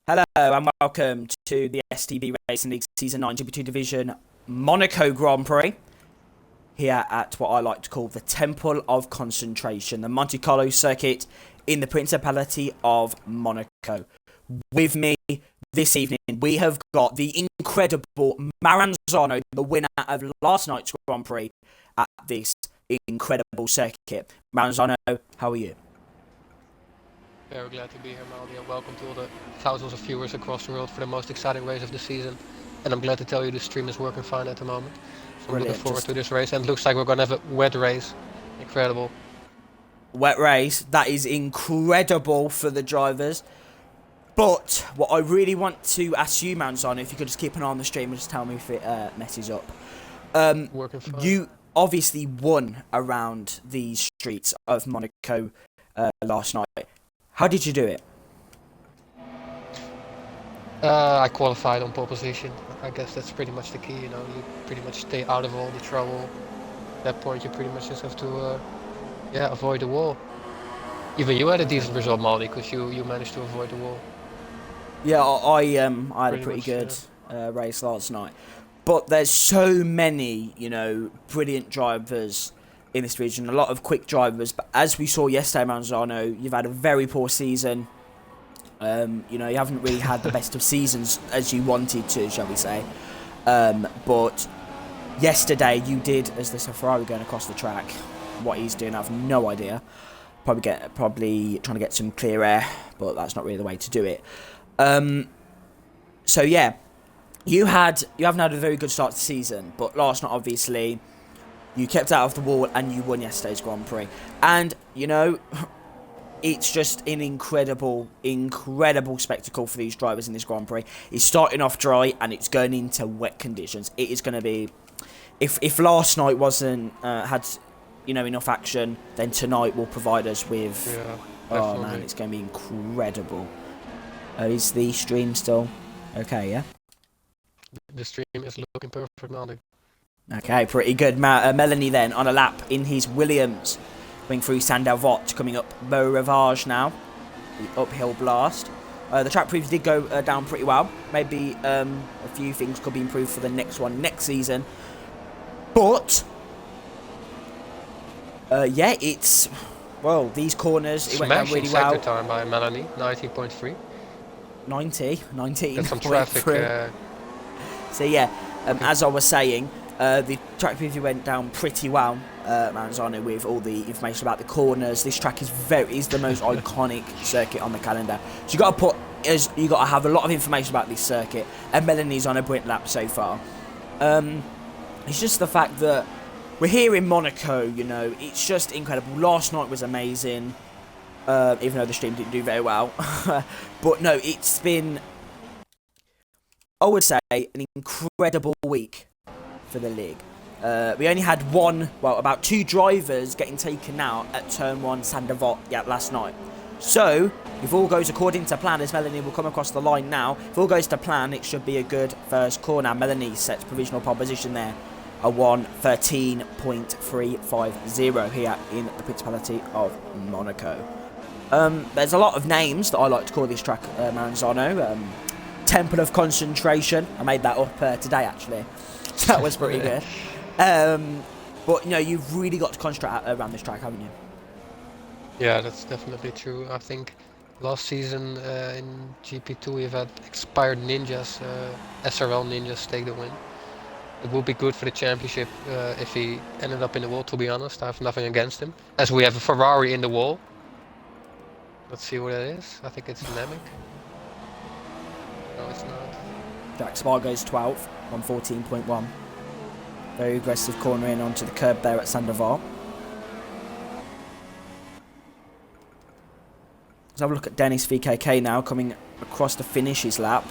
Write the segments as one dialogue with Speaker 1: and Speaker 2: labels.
Speaker 1: Hello and welcome to the STB Racing League Season 9 GP2 Division Monaco Grand Prix here at what I like to call the Temple of Concentration, the Monte Carlo circuit in the Principality of Monaco. With me this evening, we have got the incredible Maranzano, the winner of last night's Grand Prix at this incredible circuit. Maranzano, how are you?
Speaker 2: Very glad to be here, Maldi, and welcome to all the thousands of viewers across the world for the most exciting race of the season. And I'm glad to tell you the stream is working fine at the moment. So I'm looking forward to this race, and it looks like we're going to have a wet race. Incredible.
Speaker 1: Wet race, that is incredible for the drivers. But what I really want to ask you, Manzano, if you could just keep an eye on the stream and just tell me if it messes up.
Speaker 2: Working fine.
Speaker 1: You obviously won around the streets of Monaco last night. How did you do it?
Speaker 2: I qualified on pole position. I guess that's pretty much the key, you know. You pretty much stay out of all the trouble. At that point, you pretty much just have to, avoid the wall. Even you had a decent result, Maldi, because you managed to avoid the wall.
Speaker 1: Yeah, I had a pretty good race last night. But there's so many, brilliant drivers in this region, a lot of quick drivers, but as we saw yesterday, Manzano, you've had a very poor season. You haven't really had the best of seasons as you wanted to, shall we say. But yesterday you did, as there's a Ferrari going across the track. What he's doing, I have no idea. Probably trying to get some clear air, but that's not really the way to do it. So yeah, you haven't had a very good start to the season, but last night obviously you kept out of the wall and you won yesterday's Grand Prix. And, it's just an incredible spectacle for these drivers in this Grand Prix. It's starting off dry and it's going into wet conditions. It is going to be... If last night wasn't... had enough action, then tonight will provide us with...
Speaker 2: Yeah,
Speaker 1: oh, man, it's going to be incredible. Is the stream still okay, yeah?
Speaker 2: The stream is looking perfect, Maldi.
Speaker 1: Okay, pretty good. Melanie then on a lap in his Williams. Going through Saint-Delvote, coming up Beau Rivage now. The uphill blast. The track preview did go down pretty well. Maybe a few things could be improved for the next one next season. But, it's... Well, these corners, it went down really well.
Speaker 2: Sector time by Melanie, 19.3.
Speaker 1: 19.
Speaker 2: Got some traffic.
Speaker 1: So yeah, as I was saying, the track preview went down pretty well, Manzano, with all the information about the corners. This track is the most iconic circuit on the calendar. So you got to have a lot of information about this circuit. And Melanie's on a brilliant lap so far. It's just the fact that we're here in Monaco. It's just incredible. Last night was amazing, even though the stream didn't do very well. But no, it's been, I would say, an incredible week for the league. We only had about two drivers getting taken out at turn 1 Saint-Delvote last night. So, if all goes according to plan, as Melanie will come across the line now, if all goes to plan, it should be a good first corner. Melanie sets provisional pole position there, a 1:13.350 here in the Principality of Monaco. There's a lot of names that I like to call this track, Maranzano. Temple of Concentration. I made that up today, actually. That was pretty good. But, you've really got to concentrate around this track, haven't you?
Speaker 2: Yeah, that's definitely true. I think last season in GP2 we've had expired ninjas, SRL ninjas take the win. It would be good for the championship if he ended up in the wall, to be honest. I have nothing against him. As we have a Ferrari in the wall. Let's see what it is. I think it's Nemec. No, it's not.
Speaker 1: Jack Spargo's 12th on 14.1. Very aggressive cornering onto the curb there at Saint-Delvote. Let's have a look at Dennis VKK now, coming across to finish his lap.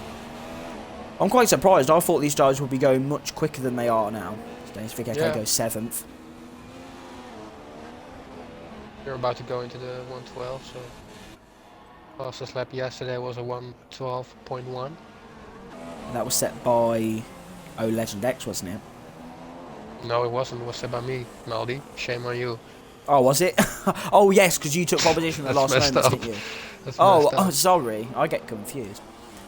Speaker 1: I'm quite surprised. I thought these drivers would be going much quicker than they are now. Dennis VKK goes 7th.
Speaker 2: You're about to go into the 112, so fastest lap yesterday was a 112.1.
Speaker 1: That was set by Legend X, wasn't it?
Speaker 2: No, it wasn't. It was set by me, Maldi. Shame on you.
Speaker 1: Oh, was it? Oh, yes, because you took pole position at the last moment, didn't you?
Speaker 2: Oh,
Speaker 1: sorry. I get confused.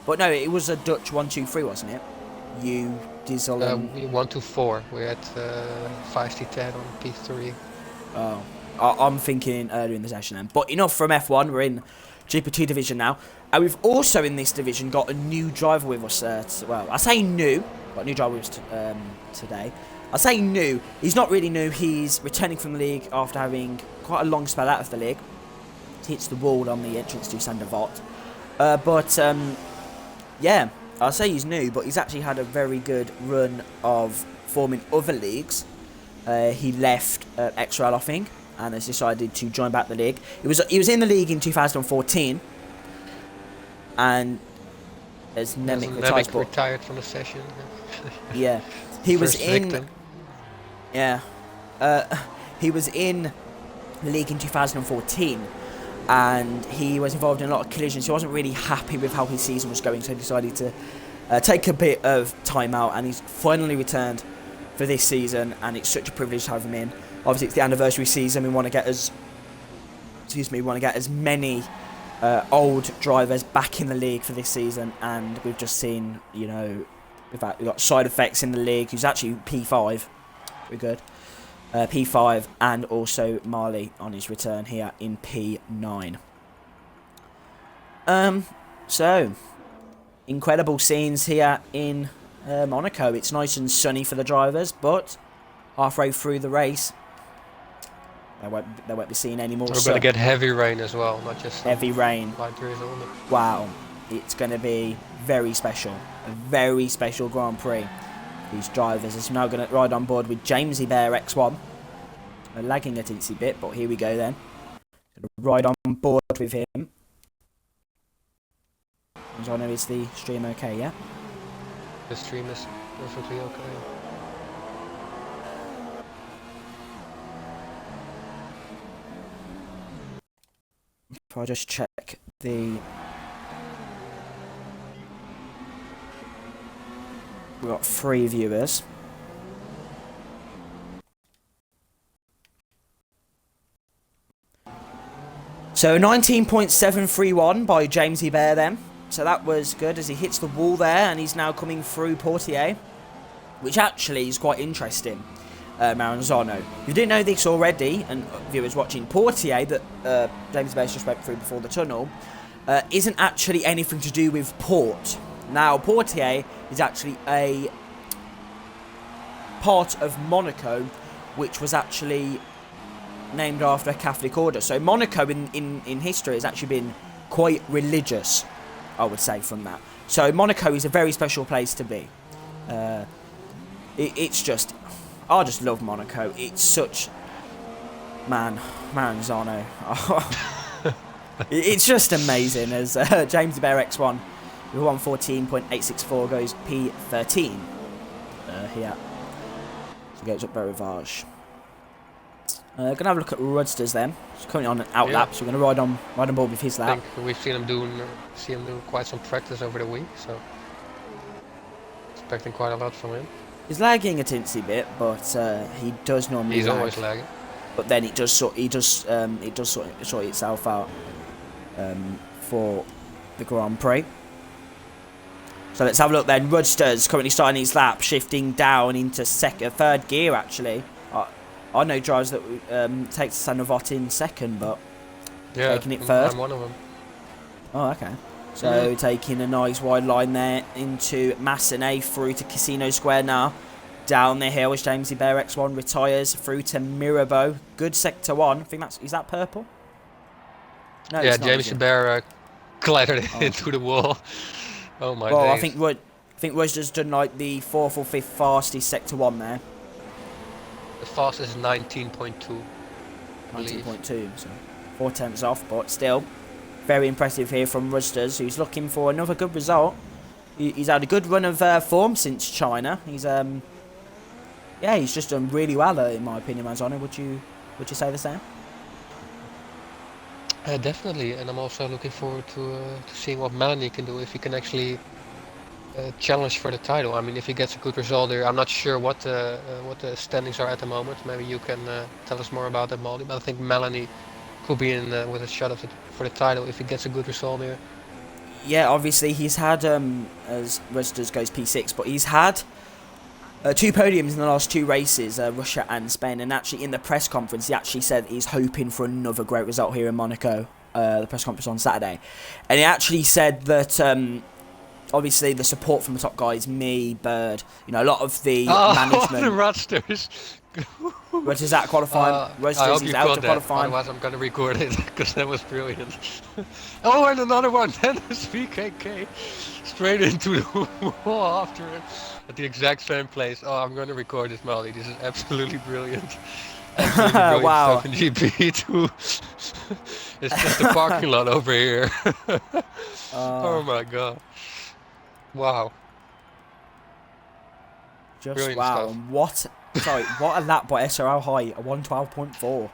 Speaker 1: But no, it was a Dutch 1-2-3, wasn't it? You, Diesel, and...
Speaker 2: We 1-2-4. We had 5T10 on P3.
Speaker 1: Oh, I'm thinking earlier in the session then. But enough from F1. We're in GP2 division now. And we've also in this division got a new driver with us. Well, I say new. Got a new driver with us today. I say new. He's not really new. He's returning from the league after having quite a long spell out of the league. He hits the wall on the entrance to Sandervot. Yeah, I'll say he's new, but he's actually had a very good run of forming other leagues. He left XRL, I think, and has decided to join back the league. He was in the league in 2014, and as Nemec
Speaker 2: retired from the session.
Speaker 1: Yeah, he was in.
Speaker 2: Victim.
Speaker 1: Yeah, he was in the league in 2014, and he was involved in a lot of collisions. He wasn't really happy with how his season was going, so he decided to take a bit of time out, and he's finally returned for this season, and it's such a privilege to have him in. Obviously, it's the anniversary season. We want to get as many old drivers back in the league for this season, and we've just seen, you know, in fact, we've got Side Effects in the league, who's actually P5, very good, P5, and also Marley on his return here in P9. So incredible scenes here in Monaco. It's nice and sunny for the drivers, but halfway through the race, they won't be seeing any more.
Speaker 2: We're going to get heavy rain as well, not just
Speaker 1: heavy rain.
Speaker 2: Light drizzle.
Speaker 1: Wow, it's going to be very special. A very special Grand Prix. These drivers is now going to ride on board with Jamesy Bear X1. They're lagging a teensy bit, but here we go then. Ride on board with him. As I know, is the stream okay? Yeah.
Speaker 2: The stream is perfectly okay.
Speaker 1: If I just check the... We've got 3 viewers. So 19.731 by Jamesy Bear then. So that was good as he hits the wall there, and he's now coming through Portier, which actually is quite interesting. Maranzano. If you didn't know this already, and viewers watching, Portier that James Bear just went through before the tunnel isn't actually anything to do with Port. Now, Portier is actually a part of Monaco, which was actually named after a Catholic order. So Monaco in history has actually been quite religious, I would say, from that. So Monaco is a very special place to be. It's just... I just love Monaco. It's such... Maranzano. It's just amazing as James Bear X1 with 114.864 goes P13 here. So goes up Berivage. Going to have a look at Rudsters then. He's currently on an out lap, so we're going to ride on board with his lap.
Speaker 2: I think we've seen him doing quite some practice over the week, so expecting quite a lot from him.
Speaker 1: He's lagging a teensy bit, but he does normally.
Speaker 2: He's always lagging.
Speaker 1: But then it does sort itself out for the Grand Prix. So let's have a look then. Rudsters currently starting his lap, shifting down into third gear actually. I know drivers that takes Sandervot in second, but taking it first.
Speaker 2: I'm one of them.
Speaker 1: Oh, okay. So taking a nice wide line there into Massenet through to Casino Square now. Down the hill as Jamesy Bear X1 retires through to Mirabeau. Good sector 1. I think is that purple? No,
Speaker 2: yeah,
Speaker 1: it's not,
Speaker 2: Jamesy Bear collided into the wall. Oh my
Speaker 1: Well,
Speaker 2: days.
Speaker 1: I think Rudster's done like the 4th or 5th fastest sector 1 there.
Speaker 2: The fastest is 19.2.
Speaker 1: 19.2, so 4 tenths off, but still very impressive here from Rudsters, who's looking for another good result. He's had a good run of form since China. He's he's just done really well in my opinion, Manzano. Would you say the same?
Speaker 2: Definitely, and I'm also looking forward to seeing what Melanie can do if he can actually challenge for the title. I mean, if he gets a good result there, I'm not sure what the standings are at the moment. Maybe you can tell us more about that, Molly. But I think Melanie could be in with a shot for the title if he gets a good result there.
Speaker 1: yeah, obviously he's had, as Residus goes P6, but he's had 2 podiums in the last 2 races, Russia and Spain. And actually, in the press conference, he actually said he's hoping for another great result here in Monaco. The press conference on Saturday, and he actually said that obviously the support from the top guys, me, Bird, you know, a lot of the management.
Speaker 2: The Rodsters.
Speaker 1: What is that qualifying?
Speaker 2: I
Speaker 1: Rodsters
Speaker 2: hope
Speaker 1: is
Speaker 2: you
Speaker 1: out
Speaker 2: caught
Speaker 1: of
Speaker 2: that.
Speaker 1: qualifying.
Speaker 2: Otherwise, I'm gonna record it because that was brilliant. Oh, and another one. Dennis VKK straight into the wall after it at the exact same place. Oh, I'm gonna record this, Molly. This is absolutely brilliant. Absolutely brilliant
Speaker 1: Wow.
Speaker 2: stuff in GP2. It's just a parking lot over here. Oh my god. Wow.
Speaker 1: Just
Speaker 2: Brilliant
Speaker 1: wow.
Speaker 2: stuff.
Speaker 1: And what? Sorry, what a lap by SRL high, a 112.4.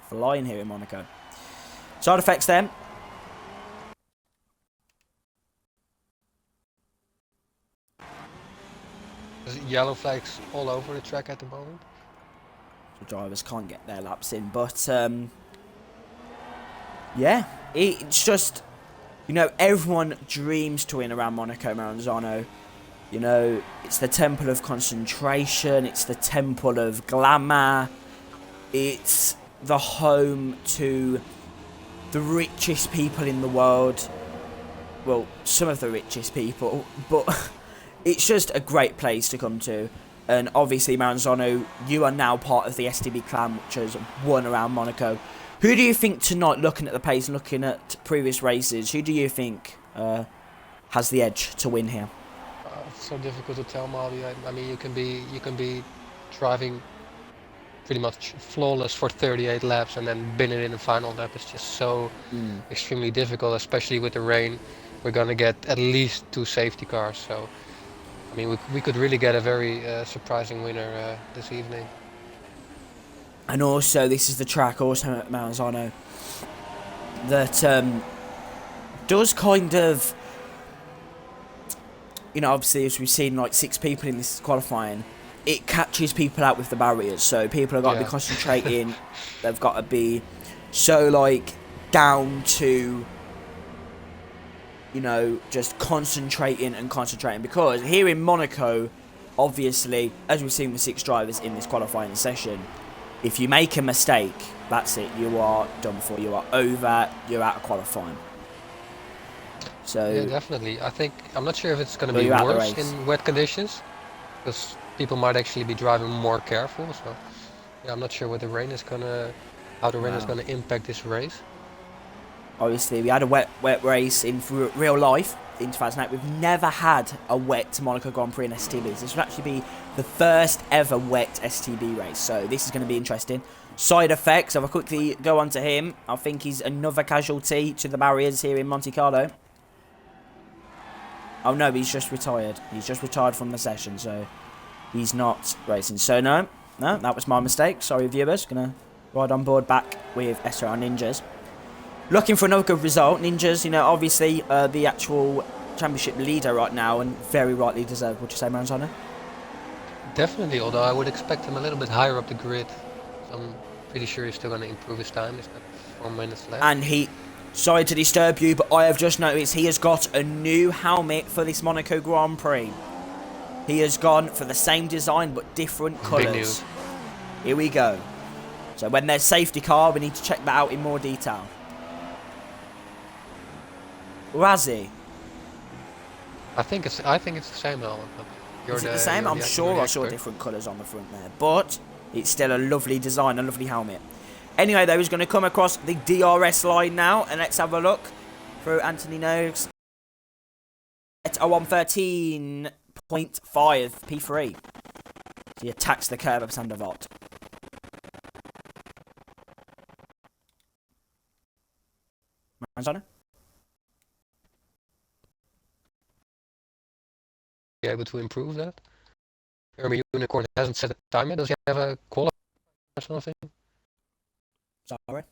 Speaker 1: Flying here in Monaco. Side effects then.
Speaker 2: There's yellow flags all over the track at the moment.
Speaker 1: The drivers can't get their laps in, but yeah, it's just, you know, everyone dreams to win around Monaco Maranzano. You know, it's the temple of concentration, it's the temple of glamour, it's the home to the richest people in the world. Well, some of the richest people, but it's just a great place to come to. And obviously, Maranzano, you are now part of the STB clan, which has won around Monaco. Who do you think tonight, looking at the pace and looking at previous races, who do you think has the edge to win here?
Speaker 2: It's so difficult to tell, Molly. I mean, you can be driving pretty much flawless for 38 laps and then bin it in the final lap. It's just so extremely difficult, especially with the rain. We're gonna get at least 2 safety cars, so I mean, we could really get a very surprising winner this evening.
Speaker 1: And also, this is the track, also at Maranzano, that does kind of, you know, obviously, as we've seen, like 6 people in this qualifying, it catches people out with the barriers. So people have got to be concentrating. They've got to be so, like, down to, you know, just concentrating. Because here in Monaco, obviously, as we've seen with 6 drivers in this qualifying session, if you make a mistake, that's it. You are done for. You are over. You're out of qualifying. So
Speaker 2: yeah, definitely. I'm not sure if it's going to be worse in wet conditions, because people might actually be driving more careful. So yeah, I'm not sure what the rain is how the rain is gonna impact this race.
Speaker 1: Obviously, we had a wet race in real life in 2008. We've never had a wet Monaco Grand Prix in STBs. This will actually be the first ever wet STB race, so this is going to be interesting. Side effects, if I quickly go on to him, I think he's another casualty to the barriers here in Monte Carlo. Oh no, he's just retired. He's just retired from the session, so he's not racing. So no, that was my mistake. Sorry, viewers. Gonna ride on board back with SRL Ninjas. Looking for another good result. Ninjas, you know, obviously the actual championship leader right now, and very rightly deserved. Would you say, Maranzano?
Speaker 2: Definitely, although I would expect him a little bit higher up the grid. So I'm pretty sure he's still going to improve his time. He's got 4 minutes left.
Speaker 1: And sorry to disturb you, but I have just noticed he has got a new helmet for this Monaco Grand Prix. He has gone for the same design but different colours.
Speaker 2: Big news.
Speaker 1: Here we go. So when there's safety car, we need to check that out in more detail. Razzie.
Speaker 2: I think it's the same helmet.
Speaker 1: Is it the same? I'm sure I saw different colours on the front there, but it's still a lovely design, a lovely helmet. Anyway, though, he's going to come across the DRS line now, and let's have a look through Anthony Noakes. At a 113.5 P3. So he attacks the curb of Sandoval. Maranzano?
Speaker 2: Be able to improve that. Urban Unicorn hasn't set a time yet. Does he have a qualifier or something?
Speaker 1: Sorry?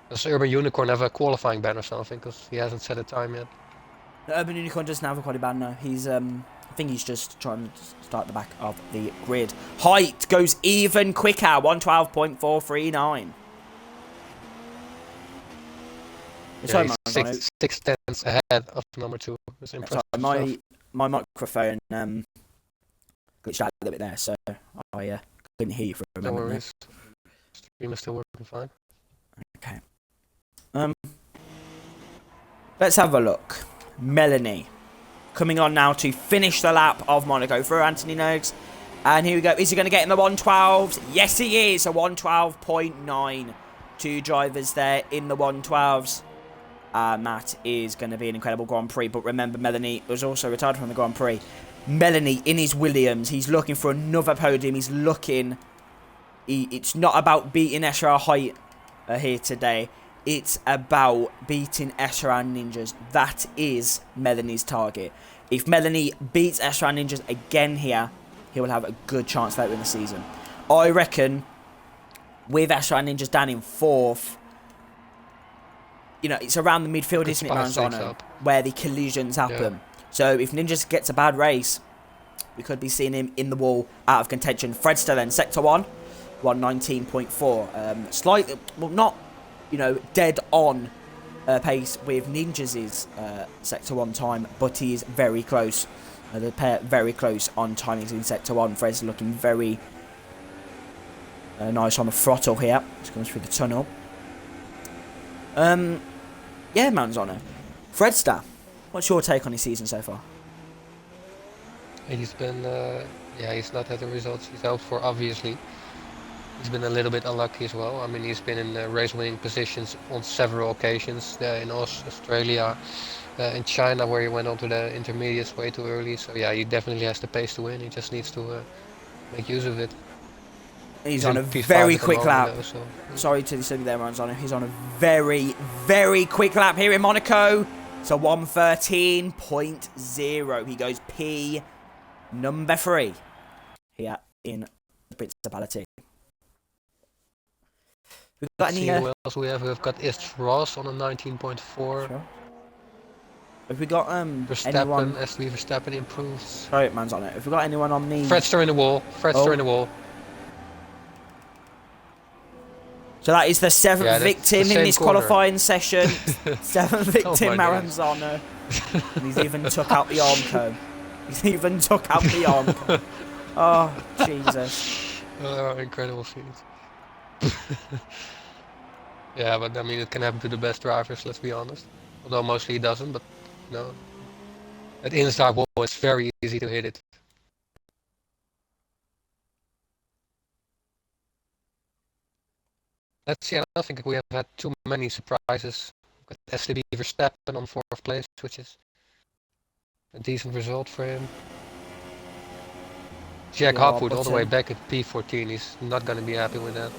Speaker 2: Does Urban Unicorn have a qualifying ban or something? Because he hasn't set a time yet.
Speaker 1: The Urban Unicorn doesn't have a quality ban, no. He's, I think he's just trying to start the back of the grid. Height goes even quicker, 112.439. Sorry,
Speaker 2: he's
Speaker 1: Maranzano.
Speaker 2: six tenths ahead of number 2. It's impressive.
Speaker 1: Sorry, my microphone glitched out a little bit there, so I couldn't hear you for a
Speaker 2: No
Speaker 1: moment.
Speaker 2: worries. Stream is still working fine.
Speaker 1: Okay. Let's have a look. Melanie coming on now to finish the lap of Monaco for Anthony Noakes. And here we go. Is he going to get in the 112s? Yes, he is. A 112.9. 2 drivers there in the 112s. That is going to be an incredible Grand Prix. But remember, Melanie was also retired from the Grand Prix. Melanie in his Williams. He's looking for another podium. He's looking... it's not about beating SRR Height here today. It's about beating SRR Ninjas. That is Melanie's target. If Melanie beats SRR Ninjas again here, he will have a good chance later in the season. I reckon with SRR Ninjas down in 4th, you know, it's around the midfield, isn't it, Maranzano, where the collisions happen. Yeah. So if Ninjas gets a bad race, we could be seeing him in the wall, out of contention. Fredster then, Sector 1, 119.4. Slightly, well, not, you know, dead on pace with Ninjas' Sector 1 time, but he is very close. The pair very close on timings in Sector 1. Fred's looking very nice on the throttle here. Just comes through the tunnel. Yeah, Maranzano. Fredster, what's your take on his season so far?
Speaker 2: He's been, he's not had the results he's hoped for, obviously. He's been a little bit unlucky as well. I mean, he's been in race-winning positions on several occasions. In Australia, in China, where he went on to the intermediates way too early. So yeah, he definitely has the pace to win. He just needs to make use of it.
Speaker 1: He's on a very quick lap. Though, so. Sorry to disturb you there, Maranzano. He's on a very, very quick lap here in Monaco. So 113.0. He goes P number 3 here in the Principality. We've got
Speaker 2: any, who else we have? We've got Ist Ross on a 19.4. Sure.
Speaker 1: Have we got
Speaker 2: Verstappen,
Speaker 1: anyone?
Speaker 2: STB Verstappen improves.
Speaker 1: Sorry, Maranzano. Have we got anyone on the...
Speaker 2: Fredster in the wall. Fredster in the wall.
Speaker 1: So that is the 7th victim in this qualifying session. 7th victim, Maranzano. And he's even took out the arm cone. He's even took out the arm cone. Oh, Jesus.
Speaker 2: Oh, incredible scenes. Yeah, but I mean, it can happen to the best drivers, let's be honest. Although mostly he doesn't, but no. At inside wall, it's very easy to hit it. Let's see, I don't think we have had too many surprises. We've got STB Verstappen on 4th place, which is a decent result for him. Jack Hopwood all the way back at P14, he's not going to be happy with that.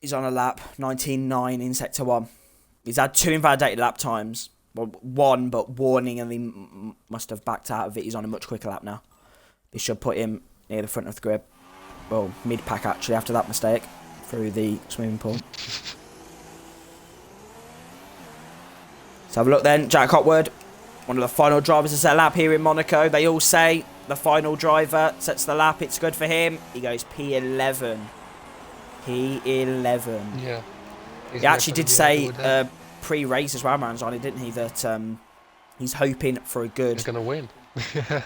Speaker 1: He's on a lap, 19.9 in Sector 1. He's had 2 invalidated lap times. Well, 1, but warning, and he must have backed out of it. He's on a much quicker lap now. This should put him near the front of the grid. Well, mid-pack actually, after that mistake, through the swimming pool. Let's have a look then. Jack Hopwood, one of the final drivers to set a lap here in Monaco. They all say the final driver sets the lap. It's good for him. He goes P11. P11.
Speaker 2: Yeah.
Speaker 1: He actually did say pre-race as well, Maranzano, didn't he? That he's hoping for a good...
Speaker 2: He's going to win.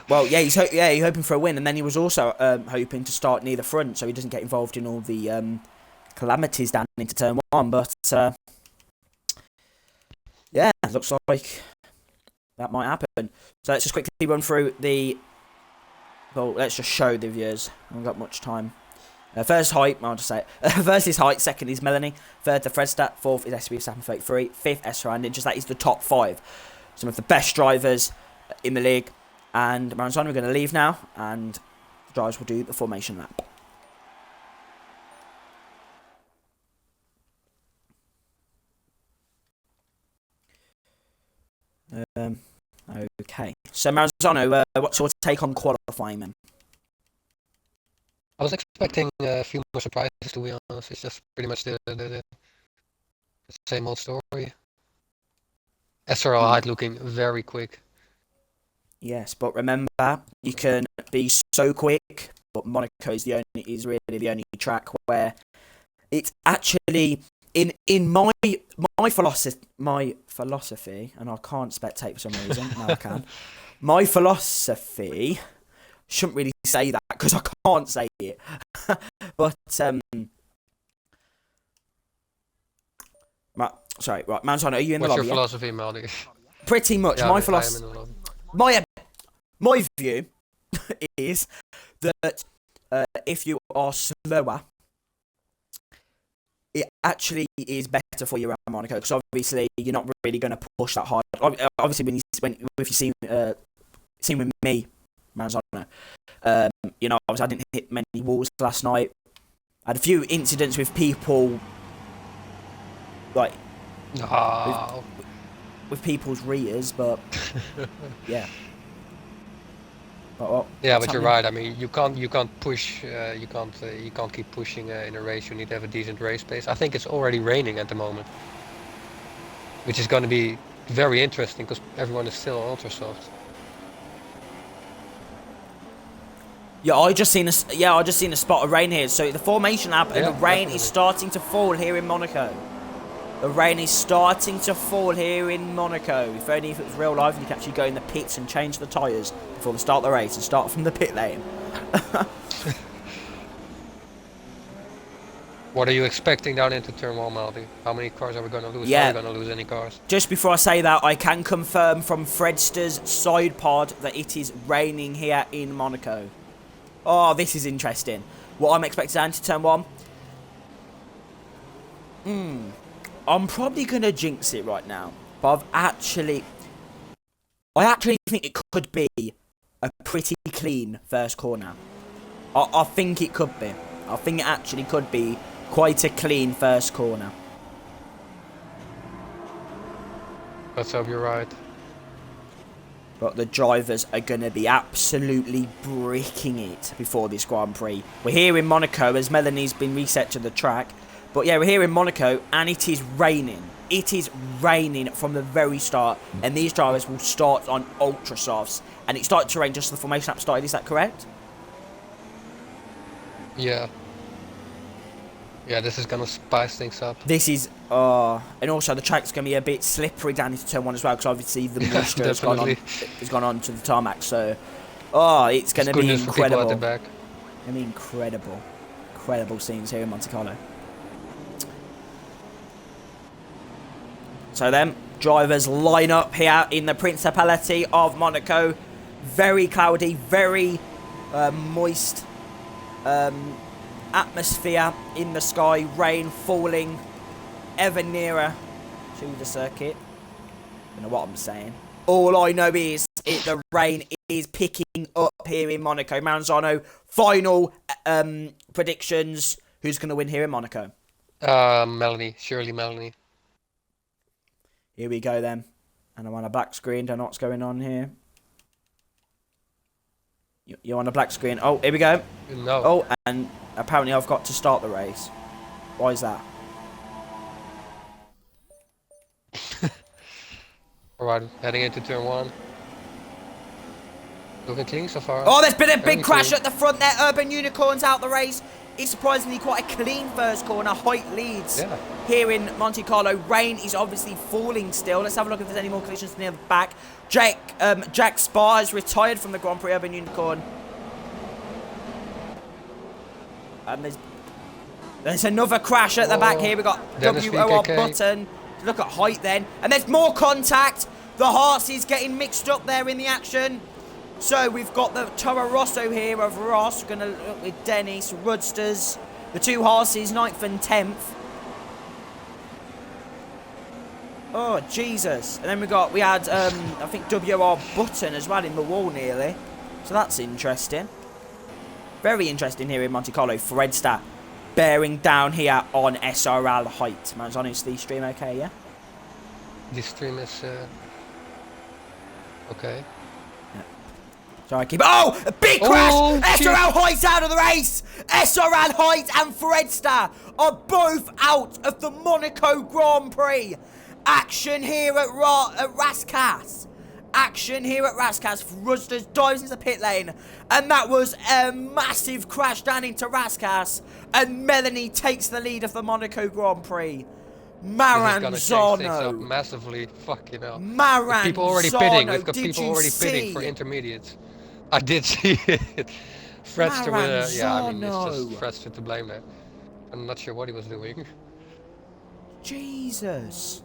Speaker 1: Well, yeah, he's hoping for a win, and then he was also hoping to start near the front, so he doesn't get involved in all the calamities down into turn 1. But yeah, looks like that might happen. So let's just quickly run through the. Well, let's just show the viewers. I haven't got much time. First height, I'll just say it. First is height, second is Melanie, third the Fredster, fourth is STB 733, fifth SRR Ninjas. That is the top 5. Some of the best drivers in the league. And Maranzano, we're going to leave now, and the drivers will do the formation lap. Okay. So Maranzano, what's your take on qualifying then?
Speaker 2: I was expecting a few more surprises, to be honest. It's just pretty much the same old story. SRL height looking very quick.
Speaker 1: Yes, but remember, you can be so quick but Monaco is really the only track where it's actually in my philosophy, and I can't spectate for some reason. Now I can. My philosophy, shouldn't really say that because I can't say it, but sorry, right, Manzano, are you in the lobby?
Speaker 2: What's your philosophy, Maldi?
Speaker 1: Pretty much,
Speaker 2: Yeah,
Speaker 1: my philosophy, my view is that if you are slower, it actually is better for you around Monaco, because obviously you're not really going to push that hard. Obviously, if you see with me, Manzano, you know, obviously I didn't hit many walls last night. I had a few incidents with people, like with people's rears, but yeah. But
Speaker 2: you're right. I mean, you can't push. You can't keep pushing in a race. You need to have a decent race pace. I think it's already raining at the moment, which is going to be very interesting because everyone is still ultra soft.
Speaker 1: Yeah, I just seen a spot of rain here. So the formation app and the rain is starting to fall here in Monaco. The rain is starting to fall here in Monaco. If only if it was real life, you could actually go in the pits and change the tyres before they start the race and start from the pit lane.
Speaker 2: What are you expecting down into turn 1, Maldi? How many cars are we going to lose?
Speaker 1: Yeah.
Speaker 2: Are we going to lose any cars?
Speaker 1: Just before I say that, I can confirm from Fredster's side pod that it is raining here in Monaco. Oh, this is interesting. What I'm expecting down to turn 1. I'm probably going to jinx it right now. But I actually think it could be a pretty clean first corner. I think it could be. I think it actually could be quite a clean first corner.
Speaker 2: Let's hope you're right.
Speaker 1: But the drivers are going to be absolutely bricking it before this Grand Prix. We're here in Monaco as Melanie's been reset to the track. But yeah, we're here in Monaco and it is raining. It is raining from the very start. And these drivers will start on ultra softs. And it started to rain just as the formation app started. Is that correct?
Speaker 2: Yeah. Yeah, this is going to spice things up.
Speaker 1: This is... and also the track's going to be a bit slippery down into turn 1 as well. Because obviously the moisture has gone on to the tarmac. So, it's going to be incredible.
Speaker 2: At the back.
Speaker 1: I mean, incredible scenes here in Monte Carlo. So then, drivers line up here in the Principality of Monaco. Very cloudy, very moist atmosphere in the sky. Rain falling ever nearer to the circuit. I don't know what I'm saying. All I know is the rain is picking up here in Monaco. Manzano, final predictions. Who's going to win here in Monaco?
Speaker 2: Melanie. Surely Melanie.
Speaker 1: Here we go then. And I'm on a black screen. Don't know what's going on here. You're on a black screen. Oh, here we go.
Speaker 2: No.
Speaker 1: Oh, and apparently I've got to start the race. Why is that?
Speaker 2: Alright, heading into turn 1. Looking clean so far.
Speaker 1: Oh, there's been a big crash at the front there. Urban Unicorns out the race. It's surprisingly quite a clean first corner. Height leads here in Monte Carlo. Rain is obviously falling still. Let's have a look if there's any more collisions near the back. Jack Spa has retired from the Grand Prix Urban Unicorn. There's another crash at the back here. We've got WOR Button. Look at Height then. And there's more contact. The Hearts is getting mixed up there in the action. So we've got the Toro Rosso here of Ross. We're going to look with Dennis, Rudsters. The two Haas's, 9th and 10th. Oh, Jesus. And then we had, I think, WR Button as well in the wall nearly. So that's interesting. Very interesting here in Monte Carlo. Fredster bearing down here on SRL Height. Man's on his stream okay, yeah?
Speaker 2: This stream is, okay.
Speaker 1: So I keep... Oh! A big crash! SRL Height out of the race! SRL Height and Fredster are both out of the Monaco Grand Prix. Action here at Rascasse. action here at Raskas. Rusters dives into the pit lane, and that was a massive crash down into Raskas, and Melanie takes the lead of the Monaco Grand Prix.
Speaker 2: This is gonna change things up massively. Fucking hell.
Speaker 1: Maranzano,
Speaker 2: people already pitting. We've got people already pitting for intermediates. I did see it. Fredster with yeah, I mean, it's just Fredster to blame there. I'm not sure what he was doing.
Speaker 1: Jesus.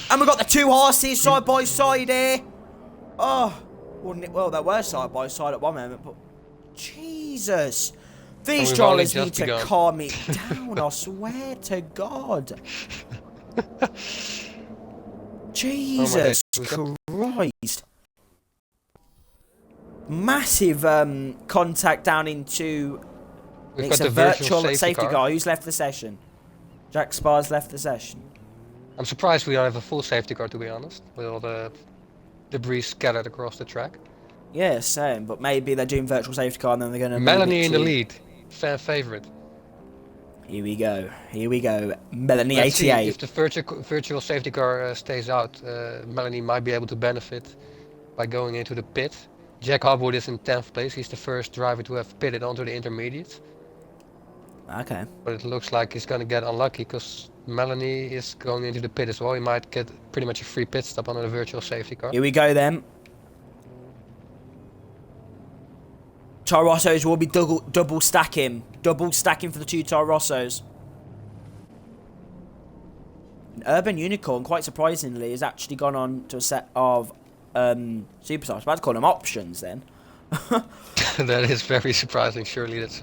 Speaker 1: And we've got the two horses side by side here. Oh, well, they were side by side at one moment, but Jesus. These drivers need to calm it down, I swear to God. Jesus Christ. Massive contact down into... It's a virtual safety car. Who's left the session? Jack Spar's left the session.
Speaker 2: I'm surprised we don't have a full safety car, to be honest, with all the debris scattered across the track.
Speaker 1: Yeah, same, but maybe they're doing virtual safety car and then they're going to...
Speaker 2: Melanie in the lead. Fan favorite.
Speaker 1: Here we go. Here we go. Melanie
Speaker 2: Let's
Speaker 1: 88.
Speaker 2: See if the virtual safety car stays out, Melanie might be able to benefit by going into the pit. Jack Hobwood is in 10th place. He's the first driver to have pitted onto the intermediates.
Speaker 1: Okay.
Speaker 2: But it looks like he's going to get unlucky because Melanie is going into the pit as well. He might get pretty much a free pit stop on the virtual safety car.
Speaker 1: Here we go then. Toro Rossos will be double stacking. Double stacking for the two Toro Rossos. Urban Unicorn, quite surprisingly, has actually gone on to a set of superstars. I was about to call them options then.
Speaker 2: That is very surprising, surely. That's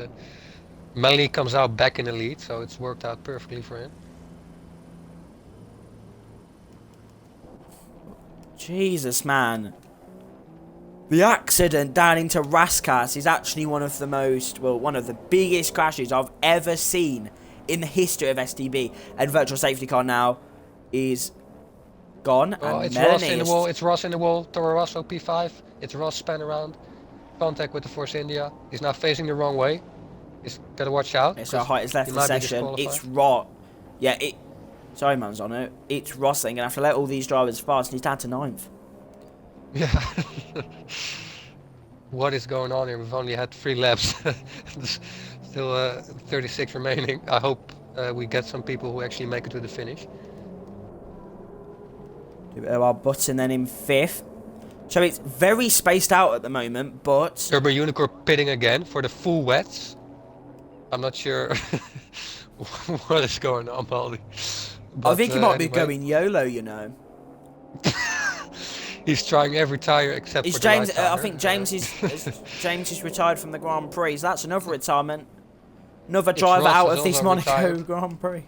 Speaker 2: Melanie comes out back in the lead, so it's worked out perfectly for him.
Speaker 1: Jesus, man. The accident down into Raskas is actually one of the most, well, one of the biggest crashes I've ever seen in the history of STB. And virtual safety car now is gone.
Speaker 2: Oh,
Speaker 1: and
Speaker 2: it's
Speaker 1: Melanie
Speaker 2: Ross in the wall. It's Ross in the wall. Toro Rosso P5. It's Ross span around. Contact with the Force India. He's now facing the wrong way. He's got to watch out.
Speaker 1: It's Height has left the session. It's Ross. Yeah, sorry, Manzano. It's Ross then. Going to have to let all these drivers pass, and he's down to 9th.
Speaker 2: Yeah. What is going on here? We've only had 3 laps. Still 36 remaining. I hope we get some people who actually make it to the finish.
Speaker 1: Our Button then in 5th. So it's very spaced out at the moment, but...
Speaker 2: Urban Unicorn pitting again for the full wets. I'm not sure what is going on, Baldy.
Speaker 1: I think he might be going YOLO, you know.
Speaker 2: He's trying every tyre except for the right tyre.
Speaker 1: I think James is retired from the Grand Prix. So that's another retirement. Another driver out of this Monaco Grand Prix.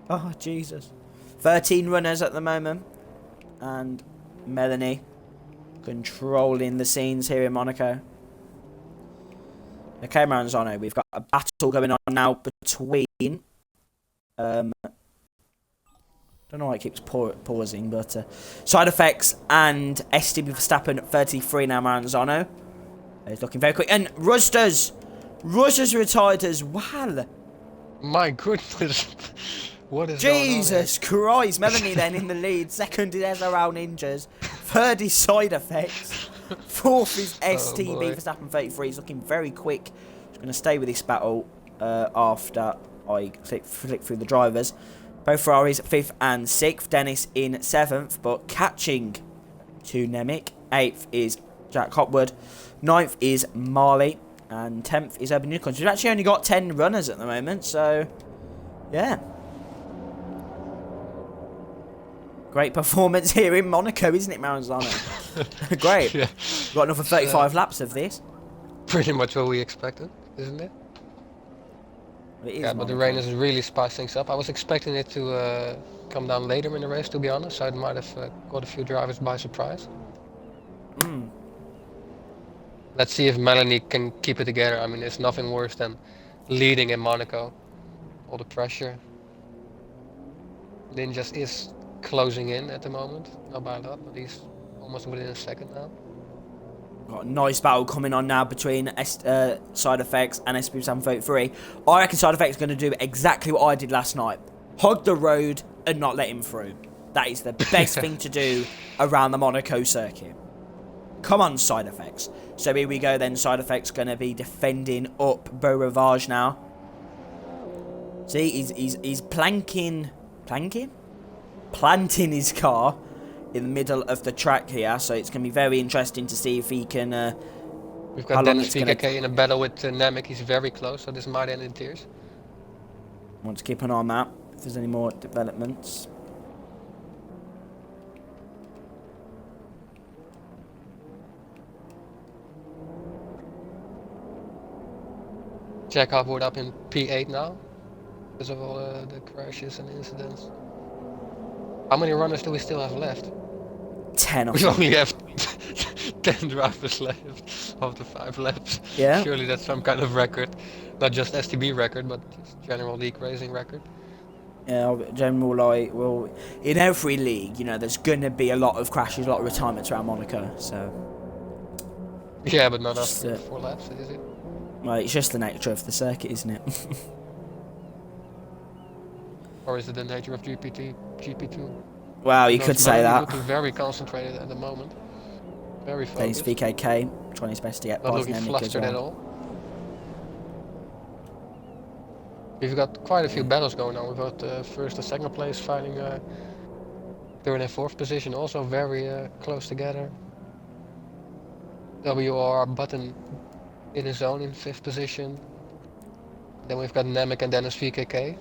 Speaker 1: Oh, Jesus. 13 runners at the moment. And Melanie controlling the scenes here in Monaco. Okay, Maranzano, we've got a battle going on now between... don't know why it keeps pausing, but Side Effects and STB Verstappen at 33 now, Maranzano. He's looking very quick. And Rusters retired as well.
Speaker 2: My goodness. What is
Speaker 1: Jesus Christ. Melanie then in the lead. Second is SRL Ninjas. Third is Side Effects. Fourth is STB Verstappen 33. He's looking very quick. Just going to stay with this battle after I flick through the drivers. Both Ferraris 5th and 6th. Dennis in 7th, but catching to Nemec. 8th is Jack Hopwood. 9th is Marley. And 10th is Urban Unicorns. We've actually only got 10 runners at the moment, so yeah. Great performance here in Monaco, isn't it, Maranzano? Great. Yeah. We've got another 35 laps of this.
Speaker 2: Pretty much what we expected, isn't it? Yeah, but the rain has really spiced things up. I was expecting it to come down later in the race, to be honest, so it might have caught a few drivers by surprise. Let's see if Melanie can keep it together. I mean, it's nothing worse than leading in Monaco. All the pressure. Ninjas is closing in at the moment. Not by a lot, but he's almost within a second now.
Speaker 1: Got a nice battle coming on now between Side Effects and SB733. I reckon Side Effects is going to do exactly what I did last night. Hog the road and not let him through. That is the best thing to do around the Monaco circuit. Come on, Side Effects. So here we go then. Side Effects going to be defending up Beau Rivage now. See, he's planting his car in the middle of the track here. So it's going to be very interesting to see if he can...
Speaker 2: We've got Dennis VKK in a battle with Namek. He's very close, so this might end in tears.
Speaker 1: Want to keep an eye on that, if there's any more developments.
Speaker 2: Jack Hopwood up in P8 now, because of all the crashes and incidents. How many runners do we still have left?
Speaker 1: 10 of
Speaker 2: We
Speaker 1: them.
Speaker 2: only have 10 drivers left after 5 laps.
Speaker 1: Yeah.
Speaker 2: Surely that's some kind of record. Not just STB record, but just general league racing record.
Speaker 1: Yeah, general, like, well, in every league, you know, there's going to be a lot of crashes, a lot of retirements around Monaco, so...
Speaker 2: Yeah, but not after 4 laps, is it?
Speaker 1: Well, it's just the nature of the circuit, isn't it?
Speaker 2: Or is it the nature of GP2?
Speaker 1: Wow, you could say that.
Speaker 2: Looking very concentrated at the moment. Very
Speaker 1: Dennis
Speaker 2: focused.
Speaker 1: VKK, trying his best to get
Speaker 2: Not
Speaker 1: past
Speaker 2: looking
Speaker 1: Nemec as
Speaker 2: flustered at
Speaker 1: well.
Speaker 2: all. We've got quite a few battles going on. We've got first and second place fighting third and fourth position, also very close together. WR Button in his zone in 5th position. Then we've got Namek and Dennis VKK.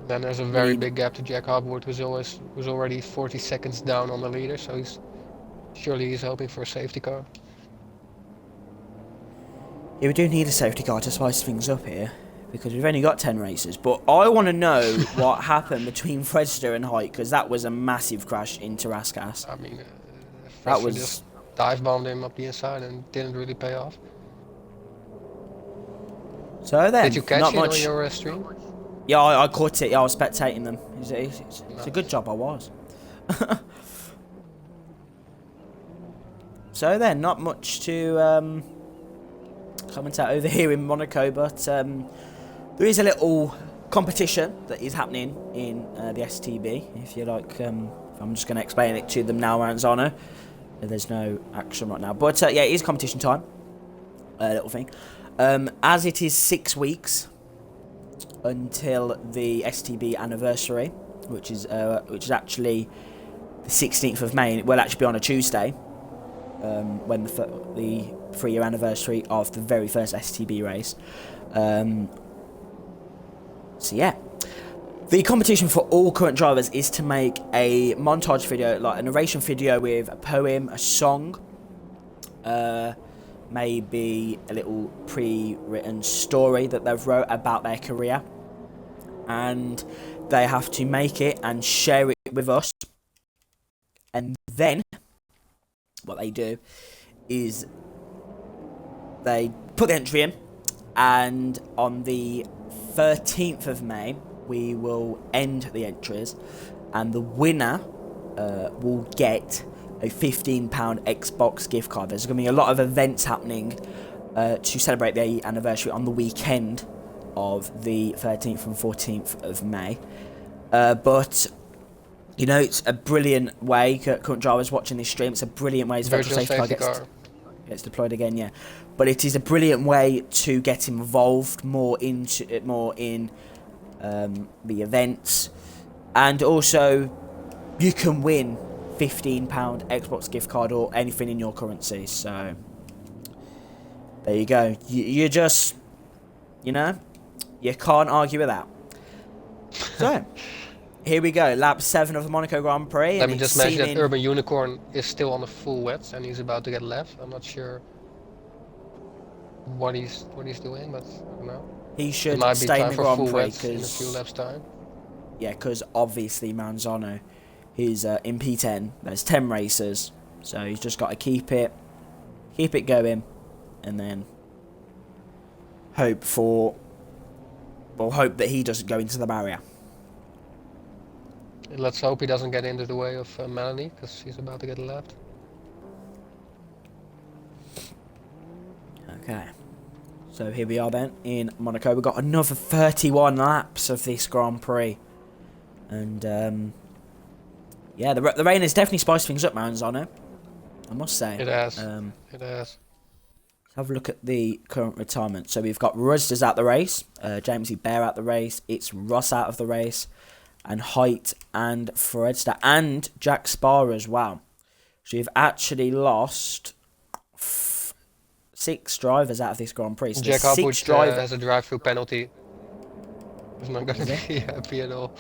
Speaker 2: Then there's a very big gap to Jack Hopwood, who's already 40 seconds down on the leader, so he's hoping for a safety car.
Speaker 1: Yeah, we do need a safety car to spice things up here, because we've only got 10 races. But I want to know what happened between Fredster and Height, because that was a massive crash into Raskas.
Speaker 2: I mean,
Speaker 1: That was
Speaker 2: just dive bombed him up the inside and didn't really pay off.
Speaker 1: So then,
Speaker 2: Did you catch
Speaker 1: not
Speaker 2: it
Speaker 1: much.
Speaker 2: on your stream?
Speaker 1: Yeah, I caught it. Yeah, I was spectating them. It's a good job I was. So then, not much to commentate over here in Monaco, but there is a little competition that is happening in the STB. If you like, I'm just going to explain it to them now, Aranzano. There's no action right now, but yeah, it is competition time. A little thing. As it is 6 weeks until the STB anniversary, which is actually the 16th of May, and it will actually be on a Tuesday, when the 3-year anniversary of the very first STB race. So yeah, the competition for all current drivers is to make a montage video, like a narration video with a poem, a song, maybe a little pre-written story that they've wrote about their career, and they have to make it and share it with us. And then what they do is they put the entry in, and on the 13th of May we will end the entries, and the winner will get a £15 Xbox gift card. There's going to be a lot of events happening to celebrate the anniversary on the weekend of the 13th and 14th of May. But, you know, it's a brilliant way, current drivers watching this stream, it's a brilliant way, virtual safety car gets deployed again, yeah. But it is a brilliant way to get involved more in the events, and also you can win £15 Xbox gift card or anything in your currency. So there you go. You just, you know, you can't argue with that. So here we go, lap 7 of the Monaco Grand Prix.
Speaker 2: Let me just mention that Urban Unicorn is still on the full wets and he's about to get left. I'm not sure what he's doing, but I don't know.
Speaker 1: He should
Speaker 2: it might be
Speaker 1: stay
Speaker 2: time
Speaker 1: in the
Speaker 2: for
Speaker 1: Grand
Speaker 2: full
Speaker 1: Prix
Speaker 2: wets in a few laps time.
Speaker 1: Yeah, because obviously Manzano, he's in P10. There's 10 races, so he's just got to keep it going, and then hope that he doesn't go into the barrier.
Speaker 2: Let's hope he doesn't get into the way of Melanie, because she's about to get left.
Speaker 1: Okay. So here we are then in Monaco. We've got another 31 laps of this Grand Prix. And yeah, the rain has definitely spiced things up, Maranzano, I must say.
Speaker 2: It has.
Speaker 1: It has.
Speaker 2: Let's
Speaker 1: have a look at the current retirement. So we've got Ruzda's out the race, James Bear out the race, it's Ross out of the race, and Height and Fredster, and Jack Sparrow as well. So you've actually lost 6 drivers out of this Grand Prix. So
Speaker 2: Jack
Speaker 1: Hopwood
Speaker 2: has a drive-through penalty. He's not going to be happy at all.